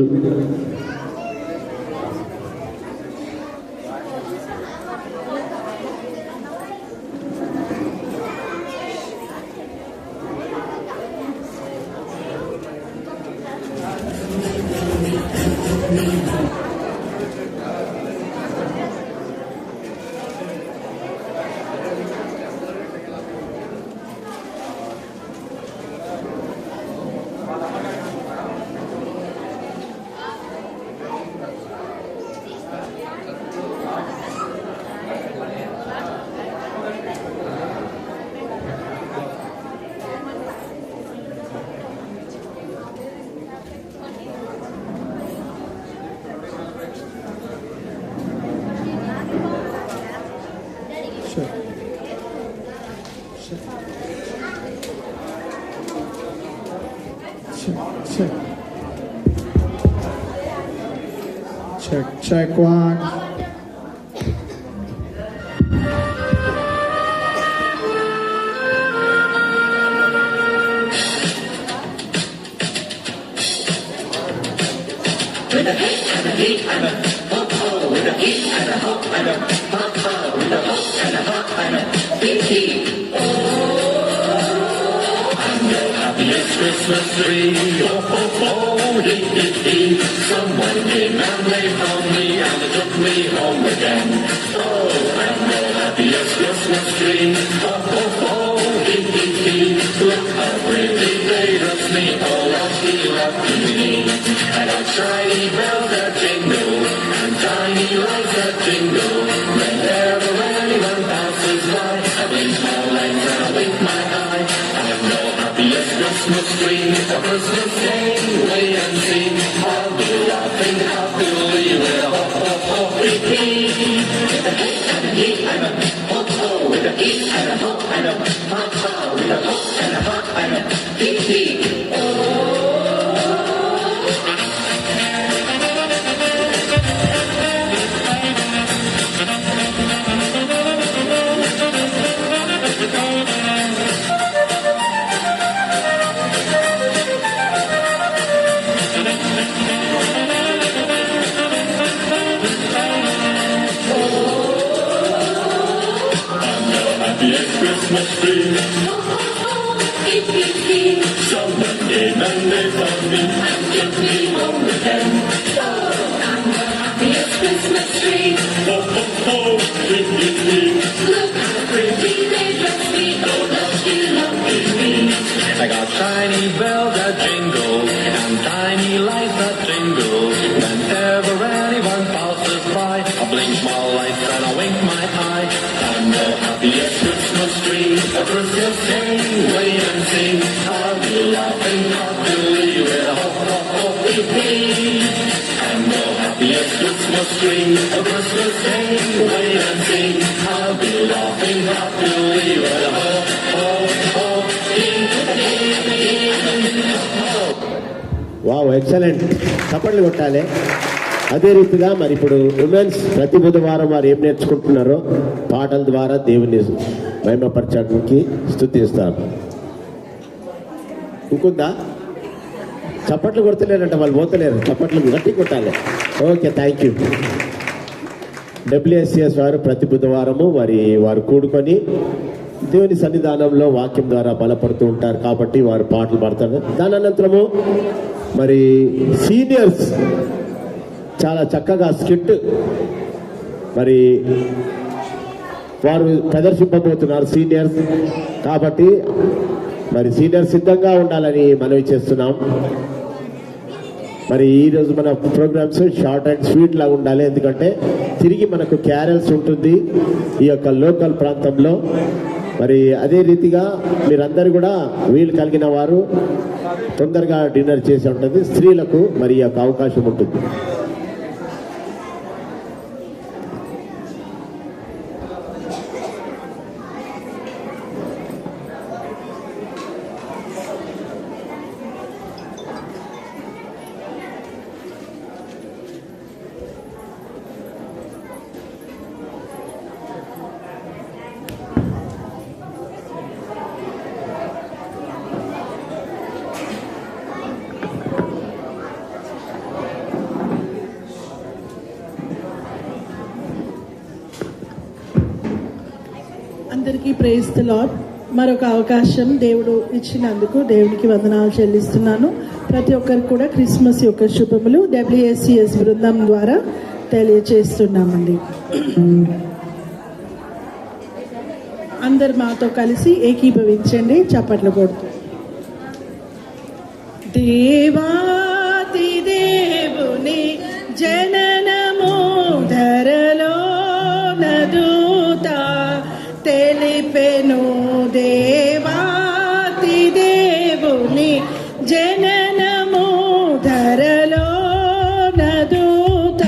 Check one. Christmas tree, oh, oh, oh, hee, hee, hee. Someone came and they found me and they took me home again. Oh, I'm the happiest Christmas tree, oh, oh, oh, hee, hee, hee. Look how pretty they dress me, oh, lucky, lucky me. I got shiny bells that jingle and tiny lights that jingle. Whenever anyone passes by, I blink my lights and I wink my eye. I'm the happiest Christmas tree, a Christmas Day, wait and see. I'll be laughing happily with a ho ho ho hee hee. With a hee and a hee and a ho ho, with a hee and a ho and a ha ha, with a ho and a ha and a hee hee. Christmas tree. Someone came and they found me and took me home again. Oh, I'm the happiest Christmas tree. Oh, oh, oh, hee, hee, hee. Look how pretty they dress me. Oh, lucky, lucky me. I got shiny bells that jingle and tiny lights that jingle. Whenever anyone passes by, I blink my lights and I wink my eye. I'm the happiest Christmas tree, a Christmas Day, wait and see. I'll be laughing happily with a ho ho ho hee hee. I'm the happiest Christmas tree, a Christmas Day, wait and see. I'll be laughing happily with a ho ho ho hee hee. Wow, excellent. చప్పట్లు కొట్టాలి. అదే రీతిగా మరి ఇప్పుడు women's ప్రతి బుధవారం వారు ఏం నేర్చుకుంటున్నారో పాటల ద్వారా దేవుని మహిమపరచడానికి స్తుతిస్తారు. ఇంకుందా? చప్పట్లు కొడతలేరంట, వాళ్ళు పోతలేరు. చప్పట్లు గట్టి కొట్టాలి. Okay, thank you. WSCS వారు ప్రతి బుధవారము వారు కూడుకొని దేవుని సన్నిధానంలో వాక్యం ద్వారా బలపడుతూ ఉంటారు కాబట్టి వారు పాటలు పాడతారు. దాని అనంతరము మరి సీనియర్స్ చాలా చక్కగా స్కిట్ మరి వారు ప్రదర్శింపబోతున్నారు సీనియర్స్ కాబట్టి మరి సీనియర్ సిద్ధంగా ఉండాలని మనవి చేస్తున్నాం. మరి ఈరోజు మన ప్రోగ్రామ్స్ షార్ట్ అండ్ స్వీట్ లాగా ఉండాలి, ఎందుకంటే తిరిగి మనకు క్యారల్స్ ఉంటుంది ఈ యొక్క లోకల్ ప్రాంతంలో. మరి అదే రీతిగా మీరందరూ కూడా వీలు కలిగిన వారు తొందరగా డిన్నర్ చేసి ఉంటుంది. స్త్రీలకు మరి ఈ యొక్క అవకాశం ఉంటుంది. అందరికీ ప్రైజ్ ది లార్డ్. మరొక అవకాశం దేవుడు ఇచ్చినందుకు దేవునికి వందనాలు చెల్లిస్తున్నాను. ప్రతి ఒక్కరికి కూడా క్రిస్మస్ యొక్క శుభములు WSCS బృందం ద్వారా తెలియజేస్తున్నామండి. అందరు మాతో కలిసి ఏకీభవించండి, చప్పట్లు కొడుతూ. దేవాతి దేవుని జననము ధరలో నదూత తెలిపెను. దేవాతి దేవుని జననము ధరలో నదూత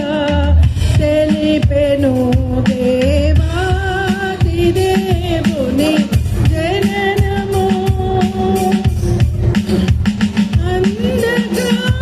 తెలిపెను. దేవాతి దేవుని జననము అంధకార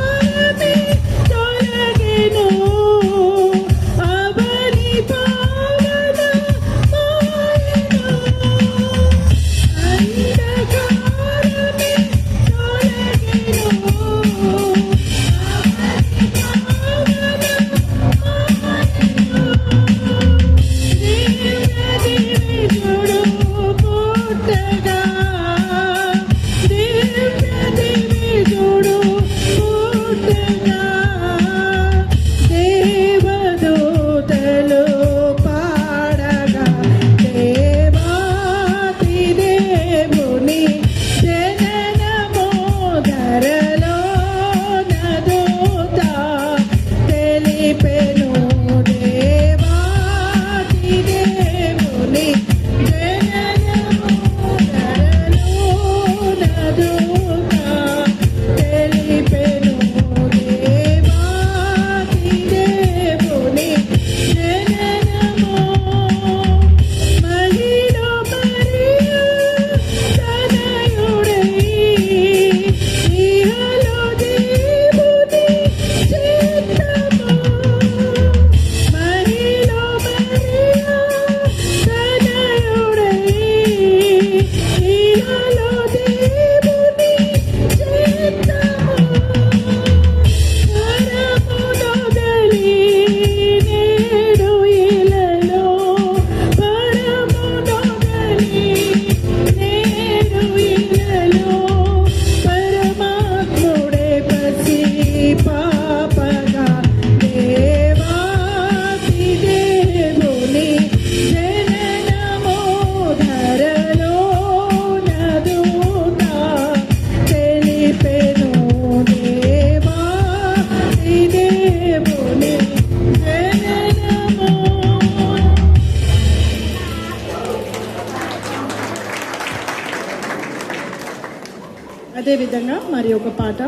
అదేవిధంగా మరి ఒక పాట,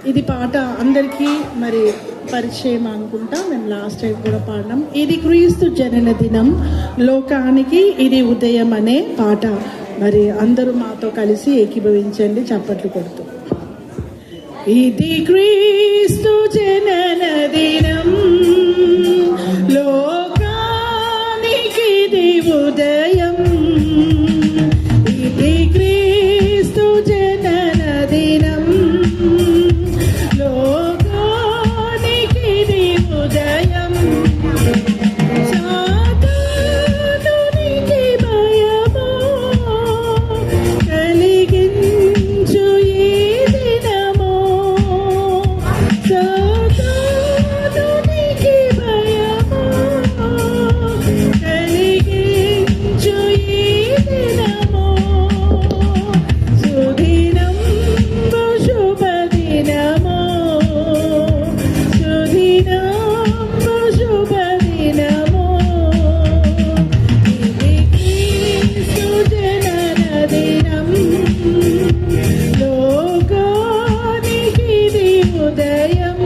ఇది పాట అందరికీ మరి పరిచయం అనుకుంటా, మేము లాస్ట్ టైం కూడా పాడినాం. ఇది క్రీస్తు జనన దినం, లోకానికి ఇది ఉదయం అనే పాట. మరి అందరూ మాతో కలిసి ఏకీభవించండి చప్పట్లు కొడుతూ. ఇది క్రీస్తు జనన దినం, లోకానికి ఇది ఉదయం. ఇది క్రీస్తు జనన దినం, లోకానికి ఇది ఉదయం. సాతానునికి భయము కలిగించు ఈ దినము, సాతానునికి భయము కలిగించు ఈ దినము. సుదినం శుభదినము, సుదినం శుభదినము. ఇది క్రీస్తు జనన దినం, లోకానికి ఇది ఉదయం.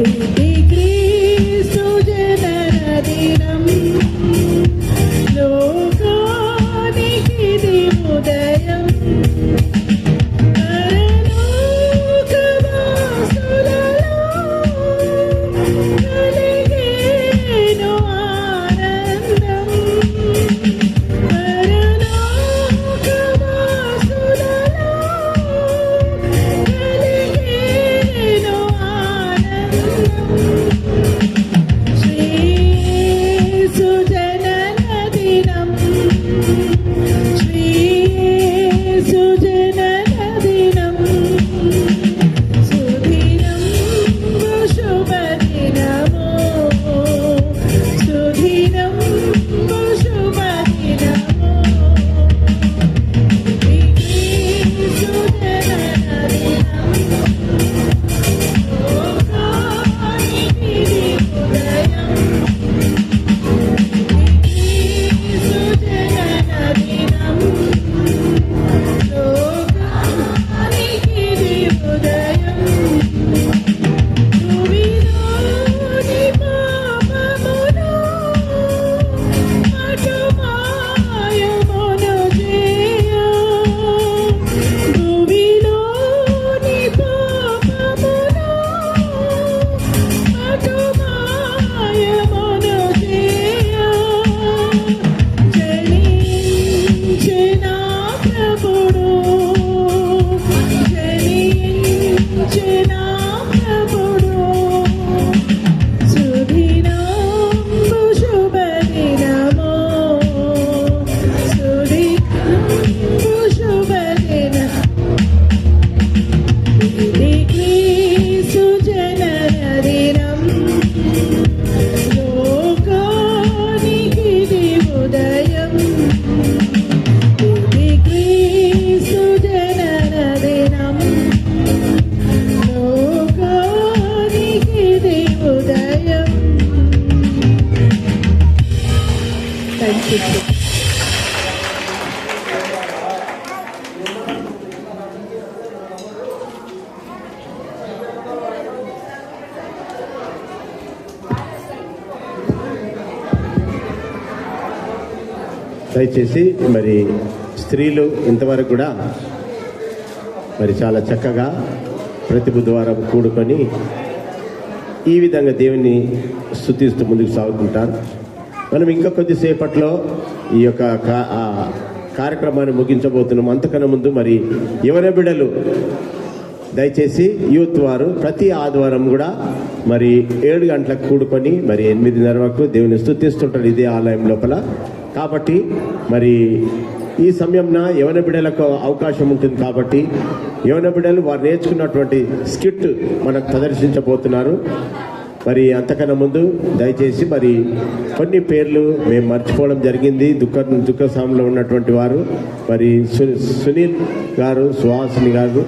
ఇది క్రీస్తు జనన దినం, లోకానికి ఇది ఉదయం. పరలోకవాసులలో కలిగేను ఆనందం, పరలోకవాసులలో కలిగేను ఆనందం. శ్రీయేసు జనన దినం, శ్రీయేసు జనన దినం, సుదినం శుభదినము, సుదినం శుభదినము. ఇది క్రీస్తు జనన దినం, లోకానికి ఇది ఉదయం. క్రీస్తు జనన దినం, లోకానికి ఇది ఉదయం. భూమిలోని పాపమును అటుమాయమును చేయ, భూమిలోని పాపమును అటుమాయమును చేయ. జనించిన ప్రభుడు, జనించిన ప్రభుడు, సుదినం శుభదినము, సుదినం శుభదినము. ఇది క్రీస్తు జనన దినం, లోకానికి ఇది ఉదయం. ఇది క్రీస్తు జనన దినం, లోకానికి ఇది ఉదయం. Thank you. దయచేసి మరి స్త్రీలు ఇంతవరకు కూడా మరి చాలా చక్కగా ప్రతి బుధవారం కూడుకొని ఈ విధంగా దేవుని స్తుతిస్తూ ముందుకు సాగుతుంటారు. మనం ఇంకా కొద్దిసేపట్లో ఈ యొక్క కార్యక్రమాన్ని ముగించబోతున్నాం. అంతకన్నా ముందు మరి యవన బిడ్డలు దయచేసి యూత్ వారు ప్రతి ఆదివారం కూడా మరి 7 గంటలకు కూడుకొని మరి 8:30 వరకు దేవుని స్తుతిస్తుంటారు ఇదే ఆలయం లోపల. కాబట్టి మరి ఈ సమయంలో యవన బిడ్డలకు అవకాశం ఉంటుంది. కాబట్టి యవన బిడ్డలు వారు నేర్చుకున్నటువంటి స్కిట్ మనకు ప్రదర్శించబోతున్నారు. మరి అంతకన్నా ముందు దయచేసి మరి కొన్ని పేర్లు మేము మర్చిపోవడం జరిగింది. దుఃఖ సమయంలో ఉన్నటువంటి వారు మరి సునీల్ గారు, సుహాసిని గారు,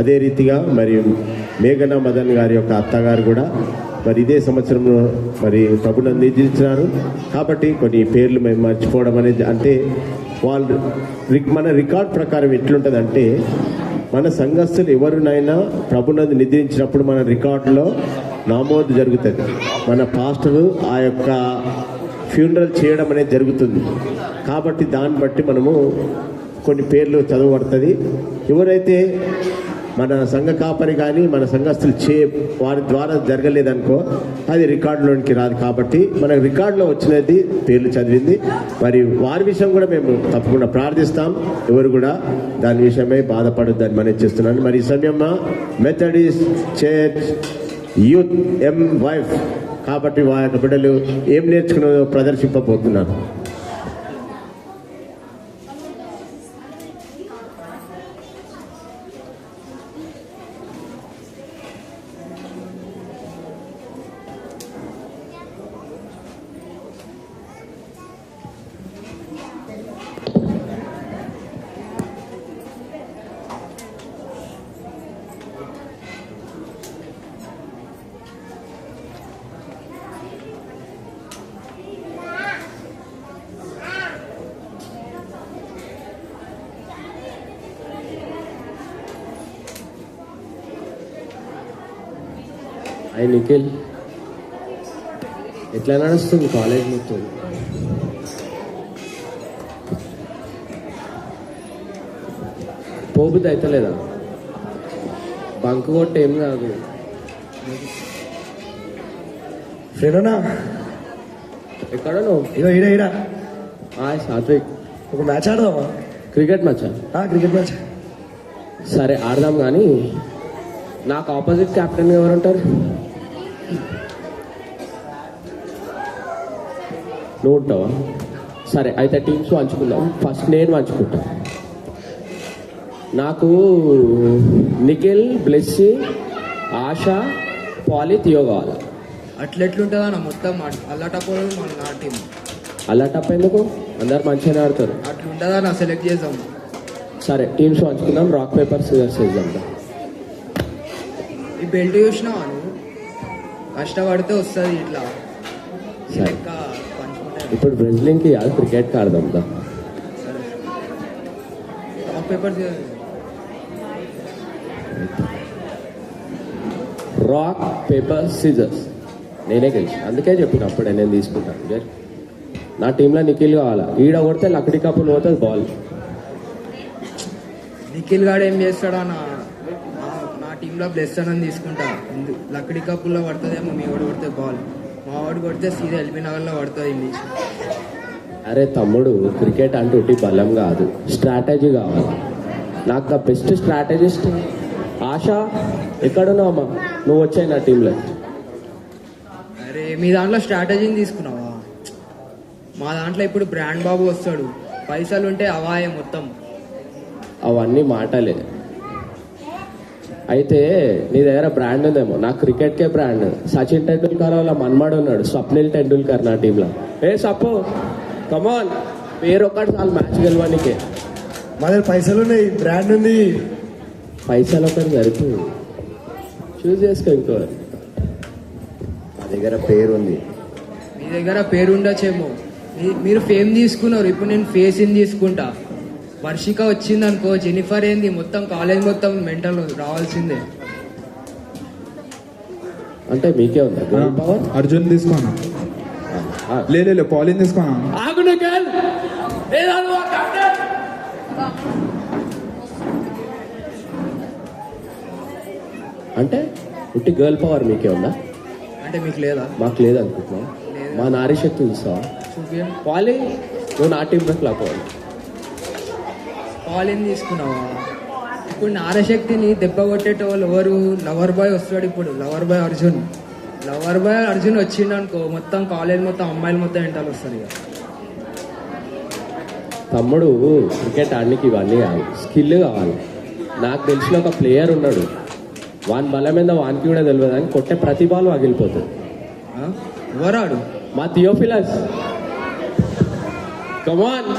అదే రీతిగా మరి మేఘన మదన్ గారి యొక్క అత్తగారు కూడా మరి ఇదే సంవత్సరంలో మరి ప్రభుని అందించినారు. కాబట్టి కొన్ని పేర్లు మేము మర్చిపోవడం అనేది అంటే వాళ్ళు మన రికార్డ్ ప్రకారం ఎట్లుంటుందంటే మన సంఘస్థులు ఎవరినైనా ప్రభునందు నిద్రించినప్పుడు మన రికార్డులో నమోదు జరుగుతుంది. మన పాస్టరు ఆ యొక్క ఫ్యూనరల్ చేయడం అనేది జరుగుతుంది. కాబట్టి దాన్ని బట్టి మనము కొన్ని పేర్లు చదవబడుతుంది. ఎవరైతే మన సంఘ కాపరి కానీ మన సంఘస్థులు వారి ద్వారా జరగలేదనుకో అది రికార్డులోనికి రాదు. కాబట్టి మన రికార్డులో వచ్చినది పేర్లు చదివింది. మరి వారి విషయం కూడా మేము తప్పకుండా ప్రార్థిస్తాం. ఎవరు కూడా దాని విషయమై బాధపడొద్దని మనం చేస్తున్నాను. మరి ఈ సమయం మెథడిస్ట్ చర్చ్ యూత్ వైఫ్ కాబట్టి వారి యొక్క బిడ్డలు ఏం నేర్చుకున్నారో ప్రదర్శింపబోతున్నారు. హాయ్ నిఖిల్, ఎట్లా నడుస్తుంది కాలేజ్ మొత్తం? పోబుద్ది అవుతలేదా? బంక్ కొట్టి ఏం కాదు. ఫ్రెండ్నా ఎక్కడ నువ్వు? ఇదో ఈడ ఈడ హాయ్ సాత్విక్, ఒక మ్యాచ్ ఆడదామా? క్రికెట్ మ్యాచా? క్రికెట్ మ్యాచ్ సరే ఆడదాం, కానీ నాకు ఆపోజిట్ కెప్టెన్ ఎవరు ఉంటారు? నువ్వు ఉంటావా? సరే అయితే టీమ్స్ పంచుకుందాం. ఫస్ట్ నేను పంచుకుంటా. నాకు నిఖిల్, బ్లెస్సీ, ఆశ, పాలి, థియో కావాలి. అట్లెట్లుంటుందా అన్న మొత్తం అల్లటప్పుడు మన నా టీం అల్లటప్ ఎందుకు? అందరు మంచిగానే ఆడతారు. అట్లుంటుందా నా సెలెక్ట్ చేద్దాం. సరే టీమ్స్ పంచుకుందాం. రాక్ పేపర్ సిజర్స్ వేద్దాం. ఈ బెల్ట్ చూసినావా నువ్వు? కష్టపడితే వస్తుంది ఇట్లా. సరే ఇంకా పంచుకుంటే ఇప్పుడు బ్రెజిలింగ్కి కాదు, క్రికెట్కి ఆడదాం. సరే rock paper rock paper scissors నేనే గెలిచి, అందుకే చెప్పిన అప్పుడే నేను తీసుకుంటాను. నా టీంలో నిఖిల్ కావాలా. ఈడ కొడితే లక్కడి కప్పులు పోతుంది బాల్. నిఖిల్ గాడు ఏం చేస్తాడా నా టీంలో బ్లెస్ అని తీసుకుంటా. లక్కడి కప్పుల్లో పడుతుందేమో, మీ వాడు కొడితే బాల్, మా వాడు కొడితే సీదా ఎల్బీ నగర్లో పడుతుంది ఇంగ్లీష్. అరే తమ్ముడు, క్రికెట్ అంటే బలం కాదు, స్ట్రాటజీ కావాలి. నాకు ద బెస్ట్ స్ట్రాటజిస్ట్ ఆశ. ఎక్కడున్నావమ్మా? నువ్వు వచ్చాయి నా టీంలో. అరే మీ దాంట్లో స్ట్రాటజీని తీసుకున్నావా? మా దాంట్లో ఇప్పుడు బ్రాండ్ బాబు వస్తాడు. పైసలు ఉంటే అవాయే మొత్తం. అవన్నీ మాటలే. అయితే నీ దగ్గర బ్రాండ్ ఉందేమో. నాకు క్రికెట్కే బ్రాండ్. సచిన్ టెండూల్కర్ వాళ్ళ మన్మడు ఉన్నాడు, స్వప్నిల్ టెండూల్కర్ నా టీంలో. సప్పు కమాన్, పేరు ఒక్కటి చాలు మ్యాచ్ గెలవానికే. మా దగ్గర పైసలు ఉన్నాయి, బ్రాండ్ ఉంది. పైసలు ఒకటి సరిపోదు, చూస్ చేసుకో. ఇంకో మా దగ్గర పేరు ఉంది. మీ దగ్గర పేరు ఉండొచ్చేమో. మీరు ఫేమ్ తీసుకున్నారు, ఇప్పుడు నేను ఫేస్ ఇన్ తీసుకుంటా. వర్షిక వచ్చింది అనుకో, జెనిఫర్ ఏంది, మొత్తం కాలేజ్ మొత్తం మెంటల్ రావాల్సిందే. అంటే మీకే ఉందా పవర్? అర్జున్ తీసుకోనా? లే పాలిన్ తీసుకోనా? అంటే ఉట్టి గర్ల్ పవర్ మీకే ఉందా? అంటే మీకు లేదా? మాకు లేదనుకుంటున్నాం. మా నారీ శక్తి చూస్తావా? పాలి, నువ్వు నా టీంలోకి లాపోవాలి. పాలిన్ తీసుకున్నావా? ఇప్పుడు నారశక్తిని దెబ్బ కొట్టేటోళ్ళు ఎవరు? లవర్ బాయ్ వస్తాడు ఇప్పుడు, lover boy Arjun. Lover boy Arjun వచ్చిండు అనుకో, మొత్తం కాలేజ్ మొత్తం అమ్మాయిలు మొత్తం వెంటలు వస్తారు. ఇక తమ్ముడు, క్రికెట్ ఆడడానికి ఇవన్నీ కాదు, స్కిల్ కావాలి. నాకు తెలిసిన ఒక ప్లేయర్ ఉన్నాడు, వాని బలం మీద వానికి కూడా తెలియదు, అని కొట్టే ప్రతి బాల్ పగిలిపోతుంది. ఎవరాడు? మా థియోఫిలస్. కమాన్.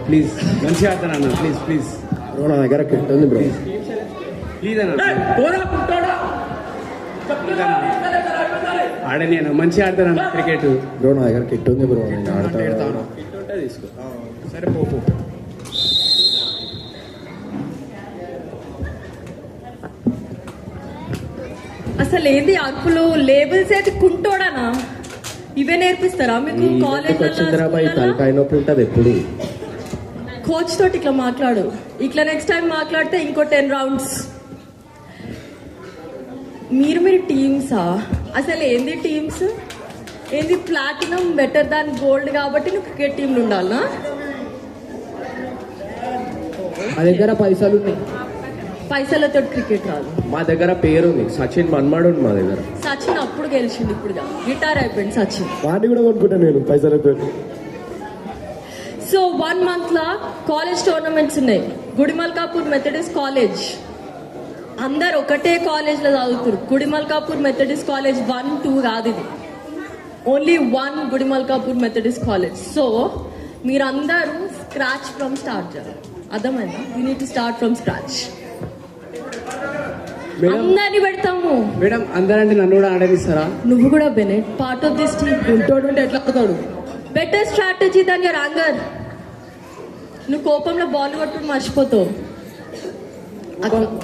ప్లీజ్ మంచిగా ఆడతానన్నా, ప్లీజ్ ప్లీజ్. బ్రో నా దగ్గర కిట్ ఉంది బ్రో, ప్లీజ్ అన్న. ఆడే నేను మంచిగా ఆడతాను క్రికెట్. బ్రో నా దగ్గర కిట్ ఉంది బ్రో, నేను ఆడతాను. తీసుకో. సరే పో. అసలు ఏంది అరుపులు, లేబుల్స్ అయితే కుంటోడానా? ఇవే నేర్పిస్తారా మీకు కాలేజ్? తలకాయ నొప్పి ఉంటుంది ఎప్పుడు. కోచ్ తోటి ఇట్లా మాట్లాడు, ఇట్లా నెక్స్ట్ టైం మాట్లాడితే ఇంకో 10 rounds. మీరు టీమ్సా? అసలు ఏంది టీమ్స్? ఏంది ప్లాటినం బెటర్ దాన్ గోల్డ్ కాబట్టి నువ్వు క్రికెట్ టీంలో ఉండాలనా? మా దగ్గర పైసలు ఉన్నాయి, పైసలతో క్రికెట్ రాదు. మా దగ్గర పేరు ఉంది, సచిన్ మన్మాడు మా దగ్గర. సచిన్ అప్పుడు గెలిచిండు, ఇప్పుడు రిటైర్ అయిపోయింది సచిన్. వాడిని కూడా కొనుక్కుంటా నేను పైసలతో. So 1 month law college tournaments ఉన్నాయి. గుడిమల్కాపూర్ మెథడిస్ట్ కాలేజ్, అందరు ఒకటే కాలేజ్లో చదువుతారు. గుడిమల్కాపూర్ మెథడిస్ట్ కాలేజ్ 1, 2 కాదు, ఇది only 1 Gudimalkapur Methodist college. So మీరందరూ స్క్రాచ్ ఫ్రమ్ స్టార్ట్ చేయాలి, అర్థమైందా? You need to start from scratch. అందరిని పెడతాము మేడం. అందరంటే నన్ను కూడా ఆడనిస్తారా? నువ్వు కూడా Bennett part of this team. ఉంటోడు అంటే ఎట్లా ఆడతాడు? Better strategy than your anger. నువ్వు కోపంలో బాల్ కొట్టుడు మర్చిపోతావు.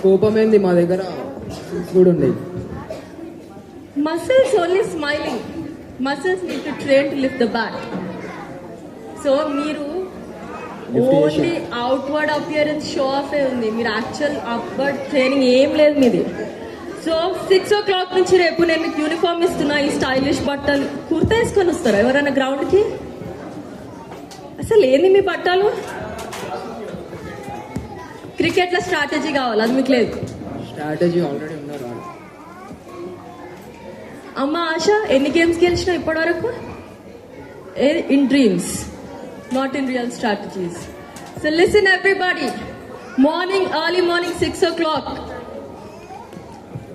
కోపం ఏంది, మా దగ్గర కూడా ఉన్నాయి. Muscles only smiling, muscles need to train to lift the bat. So మీరు only outward appearance show off ఉంది, మీరు యాక్చువల్ అప్వర్డ్ ట్రైనింగ్ ఏం లేదు మీది. సో 6 o'clock నుంచి రేపు నేను మీకు యూనిఫామ్ ఇస్తున్నా, ఈ స్టైలిష్ బట్టలు కుర్తా వేసుకొని వస్తారా ఎవరైనా గ్రౌండ్కి? అసలు ఏంది మీ బట్టలు? క్రికెట్లో స్ట్రాటజీ కావాలి, అది మీకు లేదు. స్ట్రాటజీ ఆల్రెడీ ఉన్నారు. అమ్మ ఆశ, ఎన్ని గేమ్స్ గెలిచినా ఇప్పటి వరకు? In dreams, not in real strategies. So listen everybody, early morning 6 o'clock,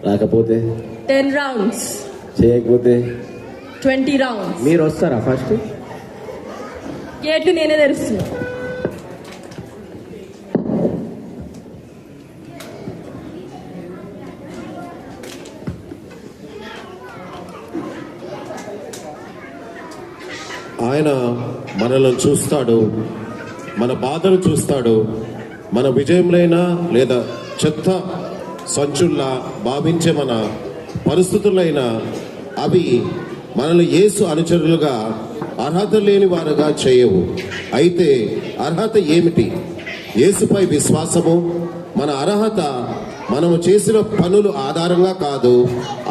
రాకపోతే 10 rounds, చేయకపోతే 20 rounds. మీరు వస్తారా ఫస్ట్? గేట్లు నేనే తెరుస్తున్నా. ఆయన మనల్ని చూస్తాడు, మన బాధలు చూస్తాడు. మన విజయంలైనా లేదా చెత్త సంచుల్లా భావించే మన పరిస్థితులైనా అవి మనల్ని యేసు అనుచరులుగా అర్హత లేని వారుగా చేయవు. అయితే అర్హత ఏమిటి? యేసుపై విశ్వాసము. మన అర్హత మనము చేసిన పనుల ఆధారంగా కాదు,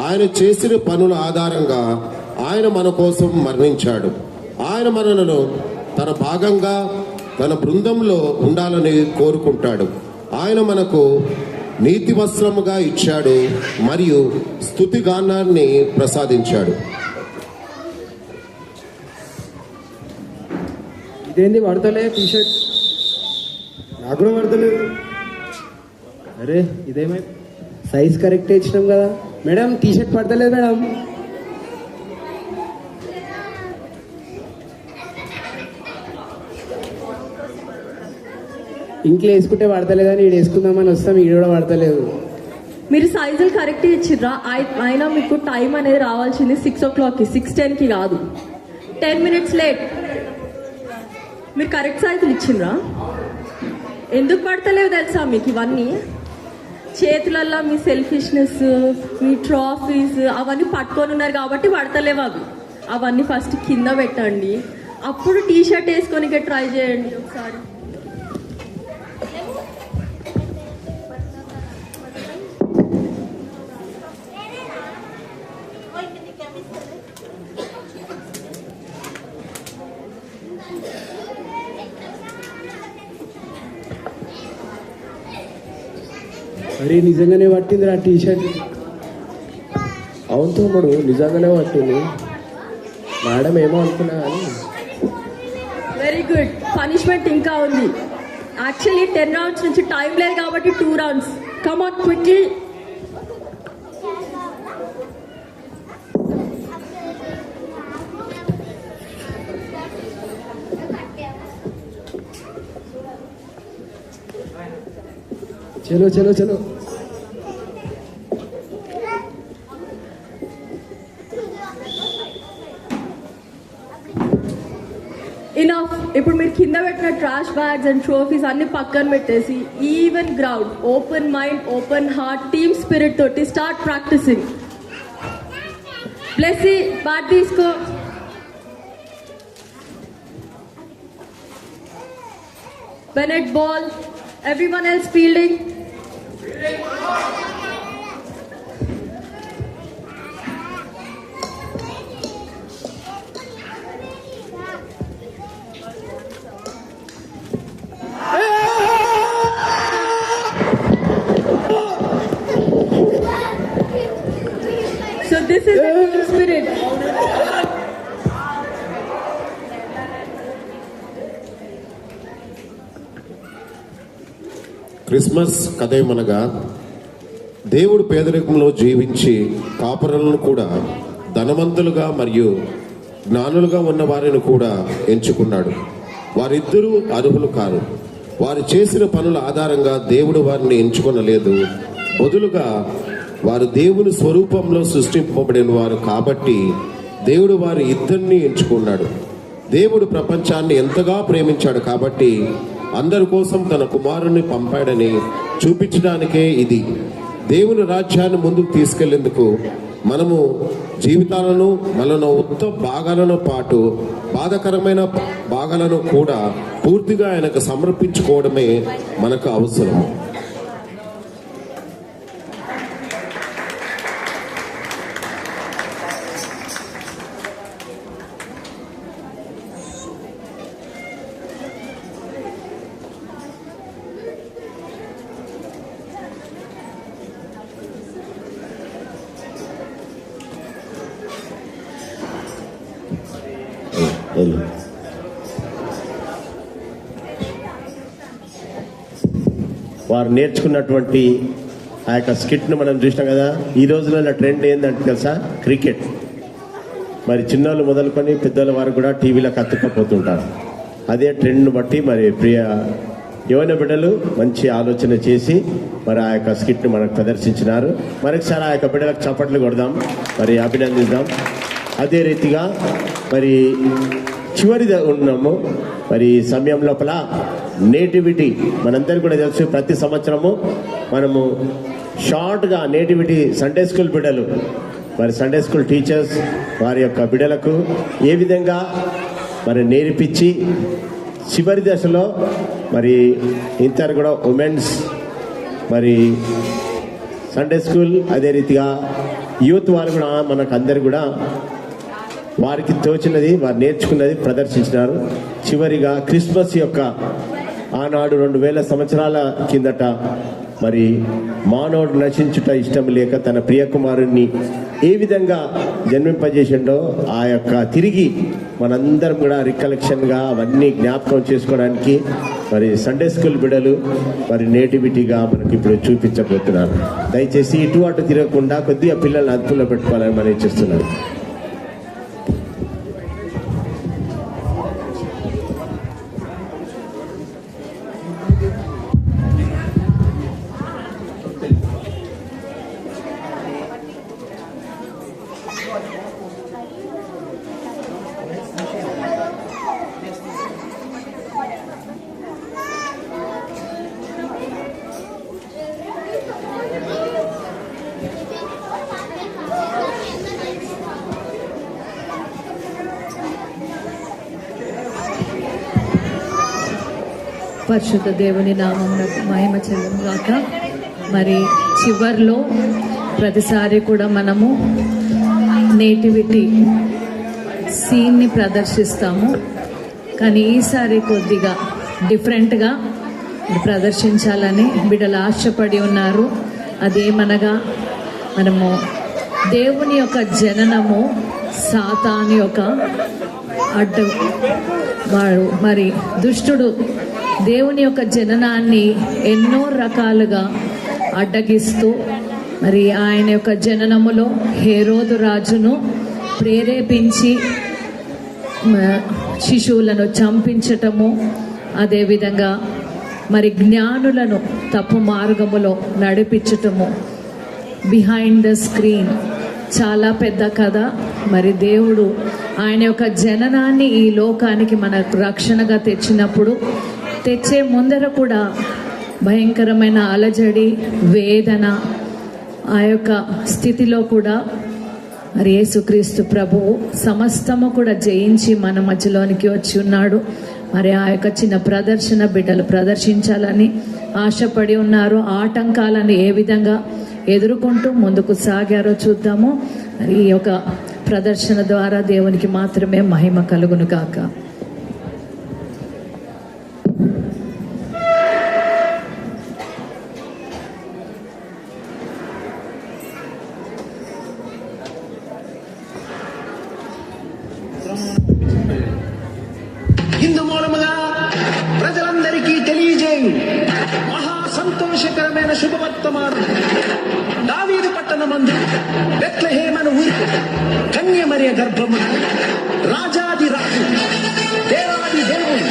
ఆయన చేసిన పనుల ఆధారంగా. ఆయన మన కోసం మరణించాడు. ఆయన మనలను తన భాగంగా, తన బృందంలో ఉండాలని కోరుకుంటాడు. ఆయన మనకు నీతి వస్త్రముగా ఇచ్చాడు మరియు స్తుతిగానాన్ని ప్రసాదించాడు. ఇదేంది పడతలే టీషర్ట్? నాకు కూడా పడతలేదు. అరే ఇదేమై సైజ్ కరెక్ట్ ఇచ్చినాం కదా మేడం. టీషర్ట్ పడతలేదు మేడం. ఇంట్లో వేసుకుంటే పడతలేదని ఈడు వేసుకుందామని వస్తాం, ఈడు కూడా పడతలేదు. మీరు సైజులు కరెక్ట్ ఇచ్చిర్రా? అయినా మీకు టైం అనేది రావాల్సింది 6 o'clockకి, 6:10కి కాదు. 10 minutes లేట్. మీరు కరెక్ట్ సైజులు ఇచ్చిండ్రా? ఎందుకు పడతలేవు తెలుసా మీకు? ఇవన్నీ చేతులల్లో మీ సెల్ఫిష్నెస్, మీ ట్రాఫీస్ అవన్నీ పట్టుకొని ఉన్నారు కాబట్టి పడతలేవు. అవన్నీ ఫస్ట్ కింద పెట్టండి, అప్పుడు టీ షర్ట్ వేసుకొని ట్రై చేయండి ఒకసారి. అరే నిజంగానే పట్టింది రా టీ షర్ట్. అవును తమ్ముడు, నిజంగానే పట్టింది. మేడం ఏమో అనుకున్నా కానీ. Very good. పనిష్మెంట్ ఇంకా ఉంది. యాక్చువల్లీ 10 rounds నుంచి టైం లేదు కాబట్టి 2 rounds. Come on quickly. చలో చలో చలో. ఉన్న ట్రాష్ బ్యాగ్స్ అండ్ ట్రోఫీస్ అన్ని పక్కన పెట్టేసి even ground, open mind, open heart, team spirit తోటి స్టార్ట్ ప్రాక్టీసింగ్. బ్లెస్సీ బ్యాట్ తీసుకో. Bennett ball. Everyone else fielding. So this is the team spirit. Christmas కథేమనగా దేవుడు పేదరికంలో జీవించి కాపురులను కూడా ధనవంతులుగా మరియు జ్ఞానులుగా ఉన్న వారిని కూడా ఎంచుకున్నాడు. వారిద్దరూ అర్హులు కారు. వారు చేసిన పనుల ఆధారంగా దేవుడు వారిని ఎంచుకొనలేదు. బదులుగా వారు దేవుని స్వరూపంలో సృష్టింపబడిన వారు కాబట్టి దేవుడు వారి ఇద్దరిని ఎంచుకున్నాడు. దేవుడు ప్రపంచాన్ని ఎంతగా ప్రేమించాడు కాబట్టి అందరి కోసం తన కుమారుణ్ణి పంపాడని చూపించడానికే ఇది. దేవుని రాజ్యాన్ని ముందుకు తీసుకెళ్లేందుకు మనము జీవితాలను మనలో ఉత్తమ భాగాలను పాటు బాధకరమైన భాగాలను కూడా పూర్తిగా ఆయనకు సమర్పించుకోవడమే మనకు అవసరం. వారు నేర్చుకున్నటువంటి ఆ యొక్క స్కిట్ను మనం చూసినాం కదా. ఈ రోజులలో ట్రెండ్ ఏంటంటే తెలుసా, క్రికెట్. మరి చిన్నోళ్ళు మొదలుకొని పెద్దోళ్ళ వారు కూడా టీవీలకు అతుక్కపోతుంటారు. అదే ట్రెండ్ను బట్టి మరి ప్రియ యవన బిడ్డలు మంచి ఆలోచన చేసి మరి ఆ యొక్క స్కిట్ను మనకు ప్రదర్శించినారు. మరొకసారి ఆ యొక్క బిడ్డలకు చప్పట్లు కొడదాం, మరి అభినందిద్దాం. అదే రీతిగా మరి చివరి ఉన్నాము. మరి ఈ సమయం లోపల నేటివిటీ మనందరికీ కూడా తెలుసు. ప్రతి సంవత్సరము మనము షార్ట్గా నేటివిటీ సండే స్కూల్ బిడ్డలు, మరి సండే స్కూల్ టీచర్స్ వారి యొక్క బిడ్డలకు ఏ విధంగా మరి నేర్పించి చివరి దశలో మరి ఇంటర్ కూడా ఉమెన్స్ మరి సండే స్కూల్, అదే రీతిగా యూత్ వారు కూడా మనకు అందరు కూడా వారికి తోచినది వారు నేర్చుకున్నది ప్రదర్శించినారు. చివరిగా క్రిస్మస్ యొక్క ఆనాడు 2000 సంవత్సరాల కిందట మరి మానవుడు నశించుట ఇష్టం లేక తన ప్రియకుమారుణ్ణి ఏ విధంగా జన్మింపజేసిండో ఆ యొక్క తిరిగి మనందరం కూడా రికలెక్షన్గా అవన్నీ జ్ఞాపకం చేసుకోవడానికి మరి సండే స్కూల్ బిడ్డలు మరి నేటివిటీగా మనకి ఇప్పుడు చూపించబోతున్నారు. దయచేసి ఇటు అటు తిరగకుండా కొద్దిగా పిల్లల్ని అదుపులో పెట్టుకోవాలని మనం చేస్తున్నాను. పరిశుద్ధ దేవుని నామమునకు మహిమ చెల్లును గాక. మరి చివర్లో ప్రతిసారి కూడా మనము నేటివిటీ సీన్ని ప్రదర్శిస్తాము. కానీ ఈసారి కొద్దిగా డిఫరెంట్గా ప్రదర్శించాలని బిడ్డలు ఆశపడి ఉన్నారు. అదేమనగా మనము దేవుని యొక్క జననము సాతాను యొక్క అడ్డు వాడు మరి దుష్టుడు దేవుని యొక్క జననాన్ని ఎన్నో రకాలుగా అడ్డగిస్తూ మరి ఆయన యొక్క జననములో హేరోదు రాజును ప్రేరేపించి శిశువులను చంపించటము, అదేవిధంగా మరి జ్ఞానులను తప్పు మార్గములో నడిపించటము. బిహైండ్ ద స్క్రీన్ చాలా పెద్ద కథ. మరి దేవుడు ఆయన యొక్క జననాన్ని ఈ లోకానికి మనకు రక్షణగా తెచ్చినప్పుడు తెచ్చే ముందర కూడా భయంకరమైన అలజడి, వేదన, ఆ యొక్క స్థితిలో కూడా మరి యేసుక్రీస్తు ప్రభువు సమస్తము కూడా జయించి మన మధ్యలోనికి వచ్చి ఉన్నాడు. మరి ఆ యొక్క చిన్న ప్రదర్శన బిడ్డలు ప్రదర్శించాలని ఆశపడి ఉన్నారు. ఆటంకాలను ఏ విధంగా ఎదుర్కొంటూ ముందుకు సాగారో చూద్దాము. మరి ఈ యొక్క ప్రదర్శన ద్వారా దేవునికి మాత్రమే మహిమ కలుగును గాక. ఇందు మూలముగా ప్రజలందరికీ తెలియజేయు మహా సంతోషకరమైన శుభవర్తమానం. దావీదు పట్టణమందు బెత్లెహేమను ఊరికి కన్యమరియ గర్భమున రాజాది రాజు, దేవాది దేవుడు,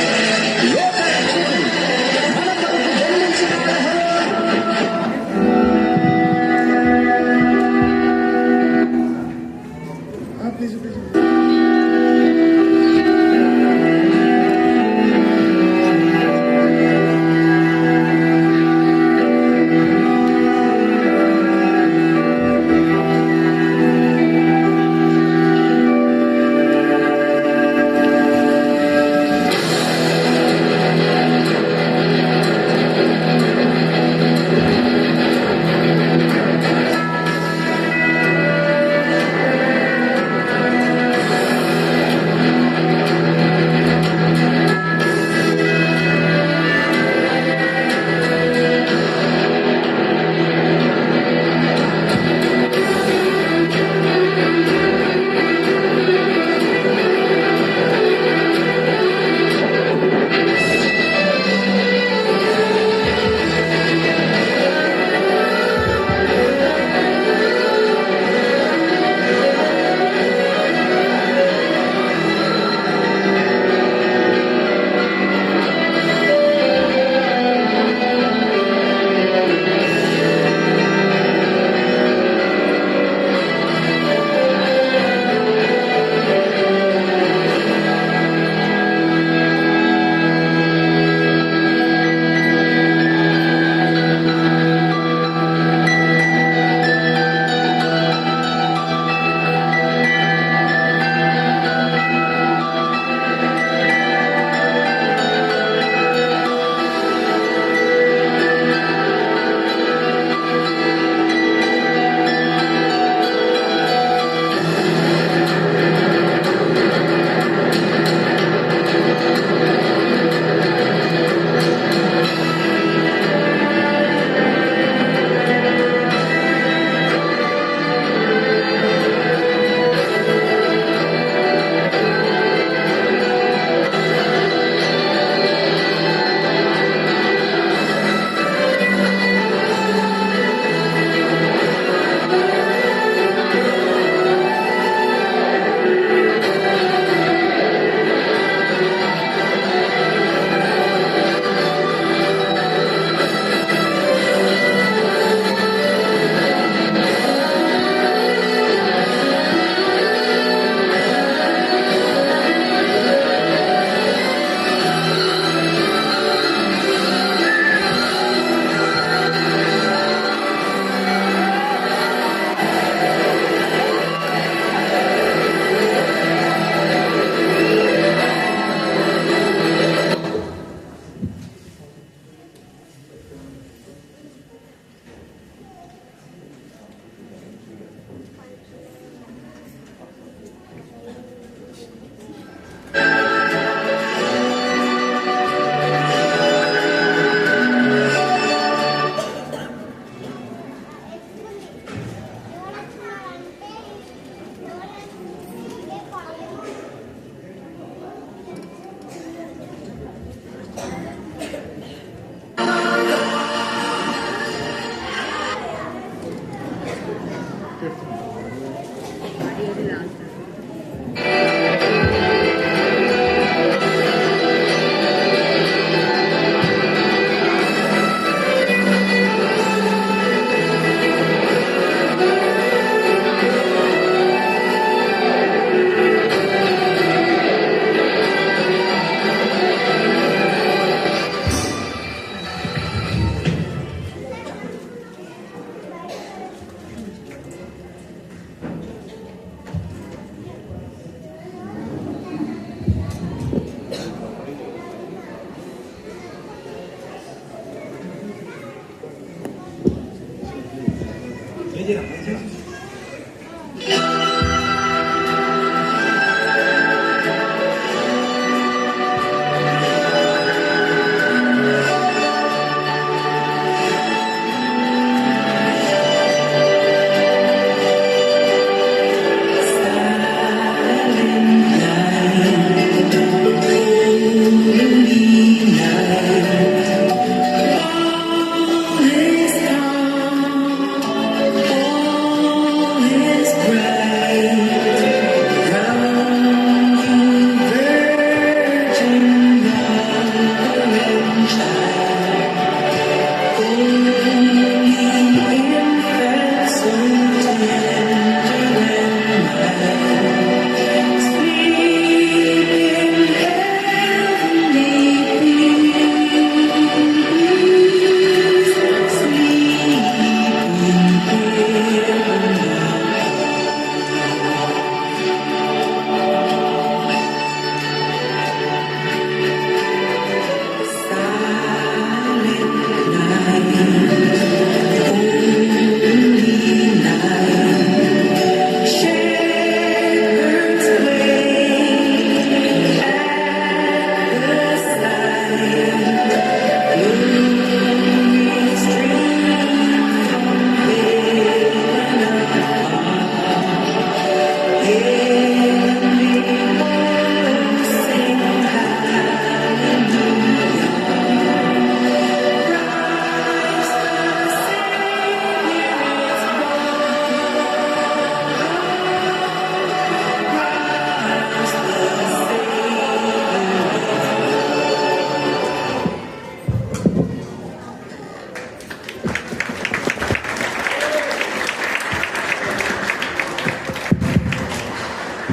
లోక రక్షకుడు మన కొరకు జన్మించినాడు.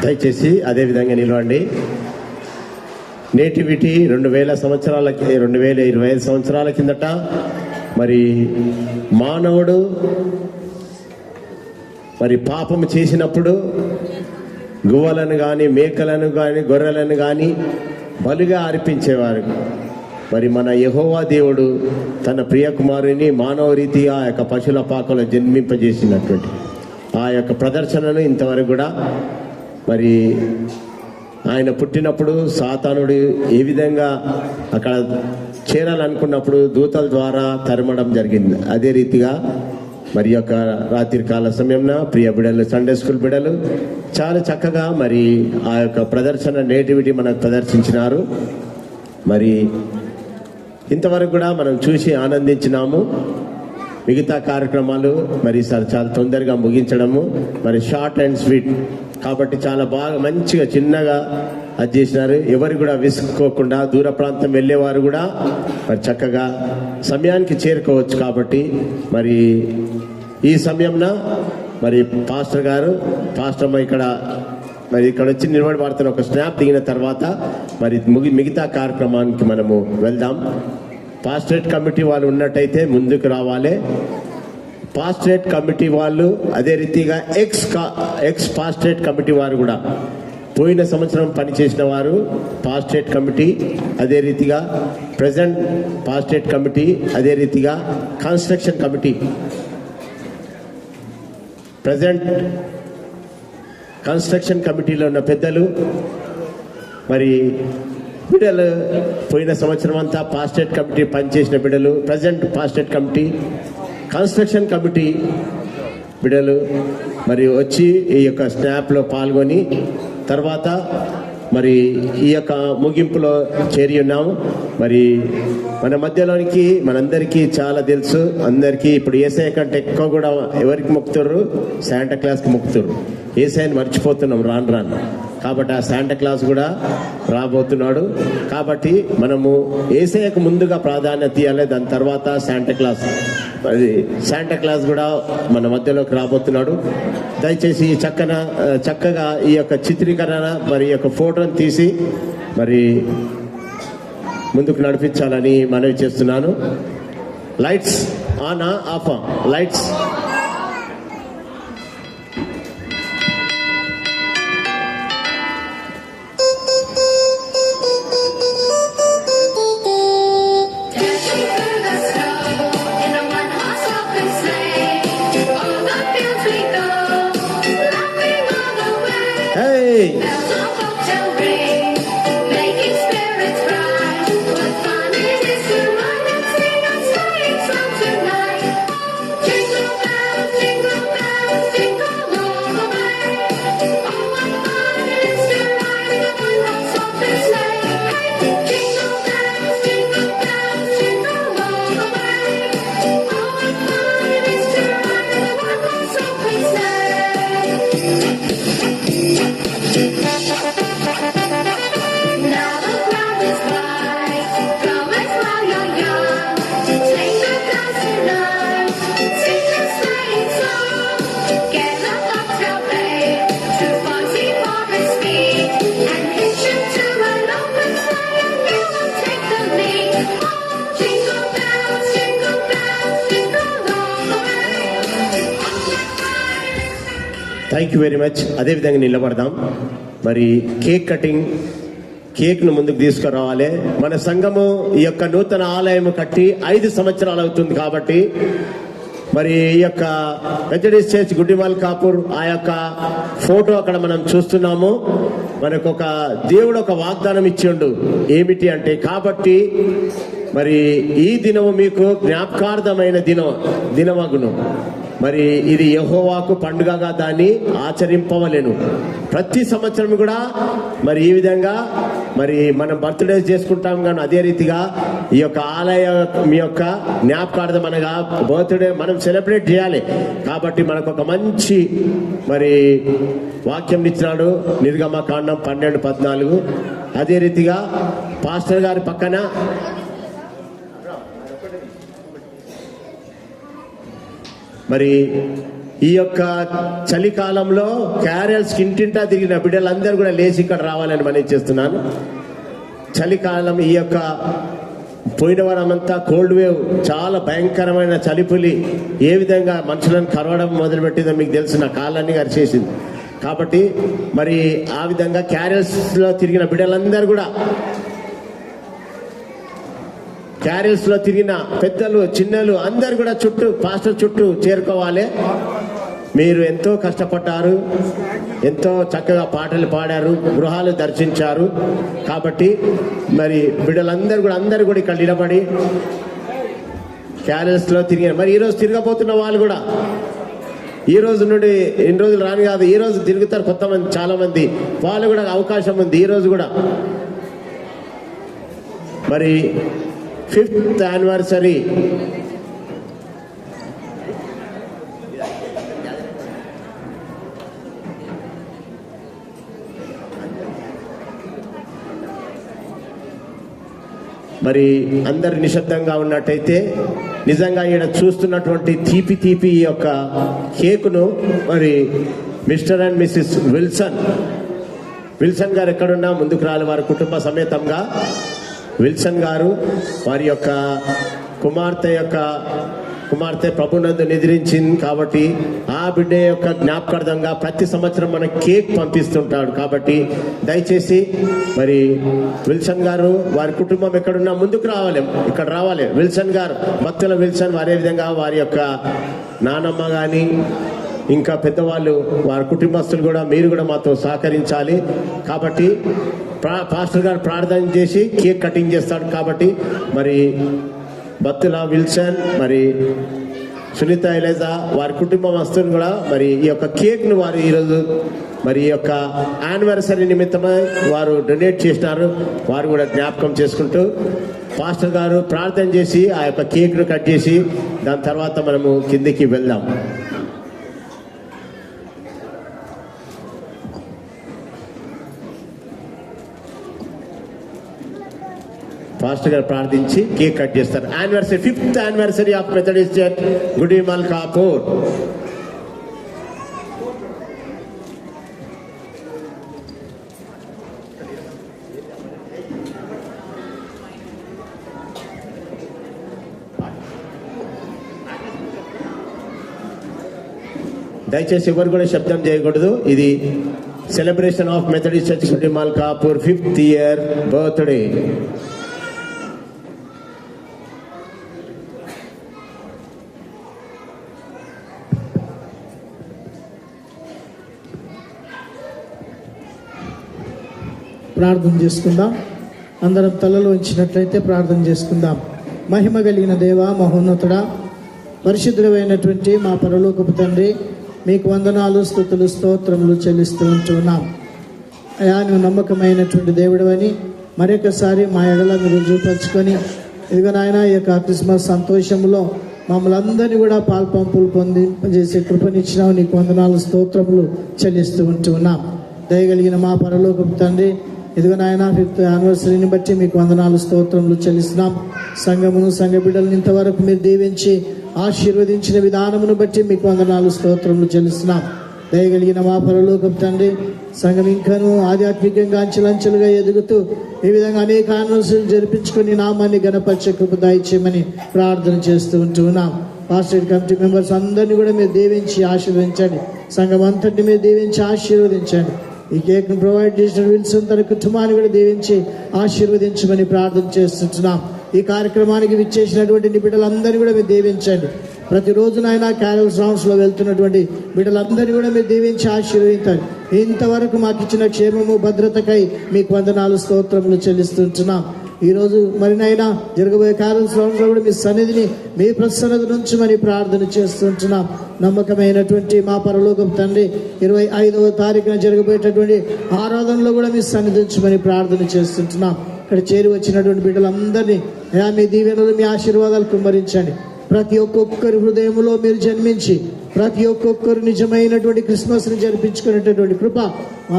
దయచేసి అదే విధంగా నిలవండి. నేటివిటీ 2025 సంవత్సరాల కిందట మరి మానవుడు మరి పాపము చేసినప్పుడు గువ్వలను కానీ మేకలను కానీ గొర్రెలను కానీ బలిగా అర్పించేవారు. మరి మన యెహోవా దేవుడు తన ప్రియ కుమారుని మానవ రీతిగా ఆ యొక్క పశువుల పాకలో జన్మింపజేసినటువంటి ఆ యొక్క ప్రదర్శనను ఇంతవరకు కూడా మరి ఆయన పుట్టినప్పుడు సాతానుడు ఏ విధంగా అక్కడ చేరాలనుకున్నప్పుడు దూతల ద్వారా తరమడం జరిగింది. అదే రీతిగా మరి యొక్క రాత్రికాల సమయంలో ప్రియ బిడ్డలు, సండే స్కూల్ బిడ్డలు చాలా చక్కగా మరి ఆ యొక్క ప్రదర్శన నేటివిటీ మనకు ప్రదర్శించినారు. మరి ఇంతవరకు కూడా మనం చూసి ఆనందించినాము. మిగతా కార్యక్రమాలు మరి సార్ చాలా తొందరగా ముగించడము, మరి షార్ట్ అండ్ స్వీట్ కాబట్టి చాలా బాగా మంచిగా చిన్నగా అది చేసినారు. ఎవరు కూడా విసుక్కోకుండా దూర ప్రాంతం వెళ్ళేవారు కూడా మరి చక్కగా సమయానికి చేరుకోవచ్చు. కాబట్టి మరి ఈ సమయంలో మరి పాస్టర్ గారు ఇక్కడ వచ్చి నిలబడబడుతున్న ఒక స్నాప్ దిగిన తర్వాత మరి మిగతా కార్యక్రమానికి మనము వెళ్దాం. పాస్టరేట్ కమిటీ వాళ్ళు ఉన్నట్టయితే ముందుకు రావాలి. పాస్టరేట్ కమిటీ వాళ్ళు అదే రీతిగా ఎక్స్ పాస్టరేట్ కమిటీ వారు కూడా పోయిన సంవత్సరం పనిచేసిన వారు పాస్టరేట్ కమిటీ, అదే రీతిగా ప్రజెంట్ పాస్టరేట్ కమిటీ, అదే రీతిగా కన్స్ట్రక్షన్ కమిటీ, ప్రజెంట్ కన్స్ట్రక్షన్ కమిటీలో ఉన్న పెద్దలు మరి బిడ్డలు పోయిన సంవత్సరం అంతా పాస్టరేట్ కమిటీ పనిచేసిన బిడ్డలు, present pastorate committee, construction committee బిడ్డలు మరి వచ్చి ఈ యొక్క స్నాప్లో పాల్గొని తర్వాత మరి ఈ యొక్క ముగింపులో చేరి ఉన్నాము. మరి మన మధ్యలోనికి మనందరికీ చాలా తెలుసు, అందరికీ ఇప్పుడు యేసయ్య కంటే ఎక్కువ కూడా ఎవరికి మొక్కుతుర్రు? శాంటా క్లాస్కి మొక్కుతుర్రు. యేసయ్యని మర్చిపోతున్నాం రాను. కాబట్టి ఆ శాంటా క్లాస్ కూడా రాబోతున్నాడు. కాబట్టి మనము యేసయ్యకు ముందుగా ప్రాధాన్యత ఇవ్వాలి, దాని తర్వాత శాంటా క్లాస్ కూడా మన మధ్యలోకి రాబోతున్నాడు. దయచేసి చక్కగా ఈ యొక్క చిత్రీకరణ మరి ఈ యొక్క ఫోటోని తీసి మరి ముందుకు నడిపించాలని మనవి చేస్తున్నాను. లైట్స్ ఆనా ఆఫా? Lights Dashing through the snow in a one-horse open sleigh. Oh, the thank you very much. అదేవిధంగా నిలబడదాం. మరి కేక్ను ముందుకు తీసుకురావాలి. మన సంఘము ఈ యొక్క నూతన ఆలయం కట్టి 5 సంవత్సరాలు అవుతుంది కాబట్టి మరి ఈ యొక్క మెథడిస్ట్ చర్చ్ గుడ్డిమల్ కాపూర్ ఆ యొక్క ఫోటో అక్కడ మనం చూస్తున్నాము. మనకు ఒక దేవుడు ఒక వాగ్దానం ఇచ్చిండు. ఏమిటి అంటే, కాబట్టి మరి ఈ దినము మీకు జ్ఞాపకార్థమైన దినమగును. మరి ఇది యెహోవాకు పండుగగా దాన్ని ఆచరింపవలెను. ప్రతి సంవత్సరం కూడా మరి ఈ విధంగా మరి మనం బర్త్డేస్ చేసుకుంటాం, కానీ అదే రీతిగా ఈ యొక్క ఆలయ మీ యొక్క జ్ఞాపకార్థం అనగా బర్త్డే మనం సెలబ్రేట్ చేయాలి. కాబట్టి మనకు ఒక మంచి మరి వాక్యం ఇచ్చినాడు, నిర్గమకాండం 12:14. అదే రీతిగా పాస్టర్ గారి పక్కన మరి ఈ యొక్క చలికాలంలో క్యారల్స్ ఇంటింటా తిరిగిన బిడ్డలందరూ కూడా లేచి ఇక్కడ రావాలని మనం చేస్తున్నాను. చలికాలం ఈ యొక్క పోయిన వారమంతా కోల్డ్ వేవ్, చాలా భయంకరమైన చలిపులి ఏ విధంగా మనుషులను కరవడం మొదలుపెట్టిందో మీకు తెలిసిన కాళ్ళన్నీ అరిచేసింది. కాబట్టి మరి ఆ విధంగా క్యారల్స్లో తిరిగిన బిడ్డలందరూ కూడా, క్యారల్స్ లో తిరిగిన పెద్దలు చిన్నలు అందరు కూడా పాస్టర్ చుట్టూ చేరుకోవాలి. మీరు ఎంతో కష్టపడ్డారు, ఎంతో చక్కగా పాటలు పాడారు, గృహాలు దర్శించారు. కాబట్టి మరి బిడ్డలందరూ కూడా ఇక్కడ నిలబడి క్యారల్స్ లో తిరిగిన, మరి ఈరోజు తిరగబోతున్న వాళ్ళు కూడా ఈ రోజు నుండి ఎన్ని రోజులు రాని కాదు, ఈ రోజు తిరుగుతారు కొంతమంది, చాలా మంది, వాళ్ళు కూడా అవకాశం ఉంది ఈ రోజు కూడా. మరి 5th యానివర్సరీ మరి అందరు నిశ్శబ్దంగా ఉన్నట్టయితే నిజంగా ఈయన చూస్తున్నటువంటి తీపి ఈ యొక్క కేకును మరి మిస్టర్ అండ్ మిస్సెస్ విల్సన్ గారు ఎక్కడున్నా ముందుకు రాలి, వారి కుటుంబ సమేతంగా. విల్సన్ గారు వారి యొక్క కుమార్తె ప్రభునందు నిద్రించింది కాబట్టి ఆ బిడ్డ యొక్క జ్ఞాపకార్థంగా ప్రతి సంవత్సరం మన కేక్ పంపిస్తుంటాడు. కాబట్టి దయచేసి మరి విల్సన్ గారు వారి కుటుంబం ఎక్కడున్నా ముందుకు రావాలి, ఇక్కడ రావాలి. విల్సన్ గారు, భక్తుల విల్సన్, వారే విధంగా వారి యొక్క నానమ్మ కానీ ఇంకా పెద్దవాళ్ళు, వారి కుటుంబస్తులు కూడా, మీరు కూడా మాతో సహకరించాలి. కాబట్టి పాస్టర్ గారు ప్రార్థన చేసి కేక్ కటింగ్ చేస్తాడు. కాబట్టి మరి భక్తుల విల్సన్, మరి సునీత ఎలేజా, వారి కుటుంబం వస్తువులు కూడా మరి ఈ యొక్క కేక్ను వారు ఈరోజు మరి ఈ యొక్క యానివర్సరీ నిమిత్తమై వారు డొనేట్ చేసినారు. వారు కూడా జ్ఞాపకం చేసుకుంటూ పాస్టర్ గారు ప్రార్థన చేసి ఆ యొక్క కేక్ను కట్ చేసి దాని తర్వాత మనము కిందికి వెళ్దాం. పాస్టర్ గారు ప్రార్థించి కేక్ కట్ చేస్తారు. Anniversary 5th anniversary of Methodist church Gudimalkapur. దయచేసి ఎవరు కూడా శబ్దం చేయకూడదు. ఇది celebration of Methodist church Gudimalkapur 5th year birthday. ప్రార్థన చేసుకుందాం. అందరం తలలో ఉంచినట్లయితే ప్రార్థన చేసుకుందాం. మహిమ కలిగిన దేవ, మహోన్నతుడా, పరిశుద్ధుడైనటువంటి మా పరలోకపు తండ్రి, మీకు వందనాలు, స్తుతులు, స్తోత్రములు చెల్లిస్తూ ఉంటున్నాం. అయా, నువ్వు నమ్మకమైనటువంటి దేవుడవని మరొకసారి మా ఎడల మీరు రుజువుపరుచుకొని, ఇదిగో నాయన ఈ యొక్క క్రిస్మస్ సంతోషంలో మమ్మల్ని అందరినీ కూడా పాల్పంపులు పొందింపజేసే కృపనిచ్చినావు. నీకు వందనాలు, స్తోత్రములు చెల్లిస్తూ ఉంటున్నాం. దయగలిగిన మా పరలోకపు తండ్రి, ఇదిగో నాయన 5th యానివర్సరీని బట్టి మీకు వందనాలు, స్తోత్రములు చెల్లిస్తున్నాం. సంఘమును, సంఘ బిడ్డలను ఇంతవరకు మీరు దీవించి ఆశీర్వదించిన విధానమును బట్టి మీకు వందనాలు, స్తోత్రములు చెల్లిస్తున్నాం. దయగలిగిన మా పరలోకపు తండ్రి, సంఘం ఇంకనూ ఆధ్యాత్మికంగా అంచెలంచెలుగా ఎదుగుతూ ఈ విధంగా అనేక యానివర్సరీలు జరిపించుకొని నామాన్ని గణపరిచే కృప దయచేయమని ప్రార్థన చేస్తూ ఉంటున్నాం. పాస్టర్ కమిటీ మెంబర్స్ అందరినీ కూడా మీరు దీవించి ఆశీర్వదించండి. సంఘం అంతటిని మీరు దీవించి ఆశీర్వదించండి. ఈ కేక్ను ప్రొవైడ్ చేసిన విల్సన్ తన కుటుంబాన్ని కూడా దీవించి ఆశీర్వదించమని ప్రార్థన చేస్తున్నాం. ఈ కార్యక్రమానికి విచ్చేసినటువంటి బిడ్డలందరినీ కూడా మీరు దీవించండి. ప్రతిరోజు నాయన క్యారల్ సాంగ్స్లో వెళ్తున్నటువంటి బిడ్డలందరినీ కూడా మీరు దీవించి ఆశీర్వదించండి. ఇంతవరకు మాకు ఇచ్చిన క్షేమము భద్రతకై మీకు వందనాలు స్తోత్రములు చెల్లిస్తుంటున్నాం. ఈరోజు మరి నాయన జరగబోయే క్యారల్ సాంగ్స్లో కూడా మీ సన్నిధిని మీ ప్రసన్నత నుంచి మరి ప్రార్థన చేస్తుంటున్నాం. నమ్మకమైనటువంటి మా పరలోకపు తండ్రి 25వ తారీఖున జరగబోయేటటువంటి ఆరాధనలో కూడా మీ సన్నిధి నుంచి మరి ప్రార్థన చేస్తుంటున్నాం. ఇక్కడ చేరి వచ్చినటువంటి బిడ్డలందరినీ మీ దీవెనలు మీ ఆశీర్వాదాలు కుమ్మరించండి. ప్రతి ఒక్కొక్కరి హృదయంలో మీరు జన్మించి ప్రతి ఒక్కొక్కరు నిజమైనటువంటి క్రిస్మస్ని జరిపించుకునేటటువంటి కృప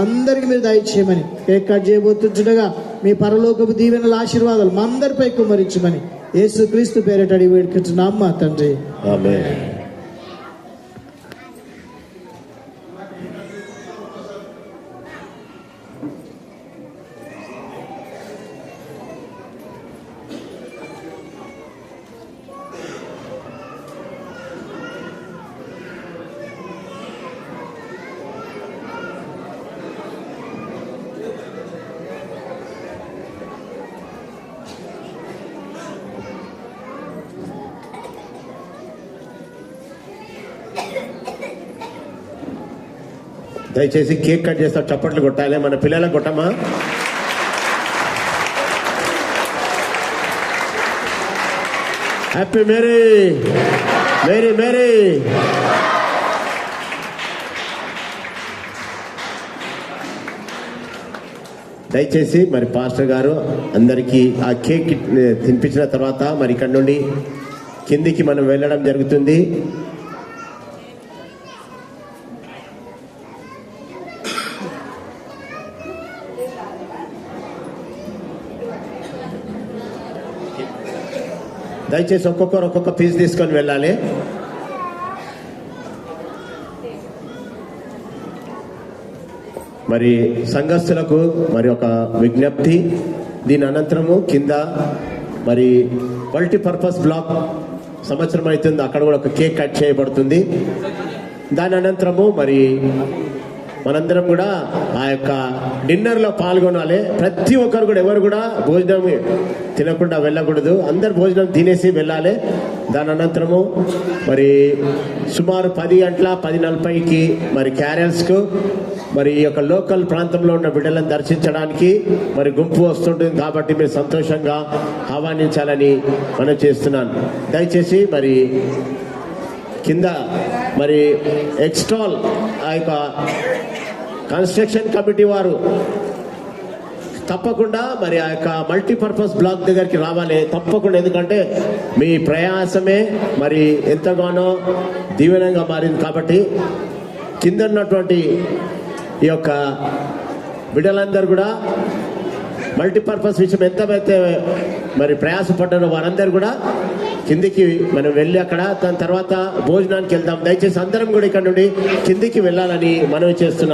అందరికీ మీరు దయచేయమని కేక్ కట్ చేయబోతుండగా మీ పరలోకపు దీవెనల ఆశీర్వాదాలు మా అందరిపై కుమ్మరించమని యేసుక్రీస్తు పేరిట అడిగి వేడుకుంటున్నాం మా తండ్రి. ఆమేన్. దయచేసి కేక్ కట్ చేస్తా చప్పట్లు కొట్టాలి. మన పిల్లలకు కొట్టమా? Happy merry merry merry. దయచేసి మరి పాస్టర్ గారు అందరికీ ఆ కేక్ తినిపించిన తర్వాత మరి ఇక్కడ నుండి కిందికి మనం వెళ్ళడం జరుగుతుంది. దయచేసి ఒక్కొక్క పీస్ తీసుకొని వెళ్ళాలి. మరి సంఘస్థులకు మరి ఒక విజ్ఞప్తి. దీని అనంతరము కింద మరి మల్టీపర్పస్ బ్లాక్ సంవత్సరం అవుతుంది, అక్కడ కూడా ఒక కేక్ కట్ చేయబడుతుంది. దాని అనంతరము మరి మనందరం కూడా ఆ యొక్క డిన్నర్లో పాల్గొనాలి. ప్రతి ఒక్కరు కూడా ఎవరు కూడా భోజనం తినకుండా వెళ్ళకూడదు. అందరు భోజనం తినేసి వెళ్ళాలి. దాని అనంతరము మరి సుమారు 10 గంటల 10:40కి మరి క్యారల్స్కు మరి ఈ యొక్క లోకల్ ప్రాంతంలో ఉన్న బిడ్డలను దర్శించడానికి మరి గుంపు వస్తుంటుంది. కాబట్టి మీరు సంతోషంగా ఆహ్వానించాలని మనం చేస్తున్నాను. దయచేసి మరి కింద మరి ఎక్స్టాల్ ఆ యొక్క కన్స్ట్రక్షన్ కమిటీ వారు తప్పకుండా మరి ఆ యొక్క మల్టీపర్పస్ బ్లాక్ దగ్గరికి రావాలి తప్పకుండా. ఎందుకంటే మీ ప్రయాసమే మరి ఎంతగానో దీవెనంగా మారింది. కాబట్టి కింద ఉన్నటువంటి ఈ యొక్క బిడ్డలందరూ కూడా మల్టీపర్పస్ విషయం ఎంతైతే మరి ప్రయాసపడ్డారో వారందరూ కూడా కిందికి మనం వెళ్ళి అక్కడ దాని తర్వాత భోజనానికి వెళ్దాం. దయచేసి అందరం కూడా ఇక్కడ నుండి కిందికి వెళ్ళాలని మనవి చేస్తున్నాం.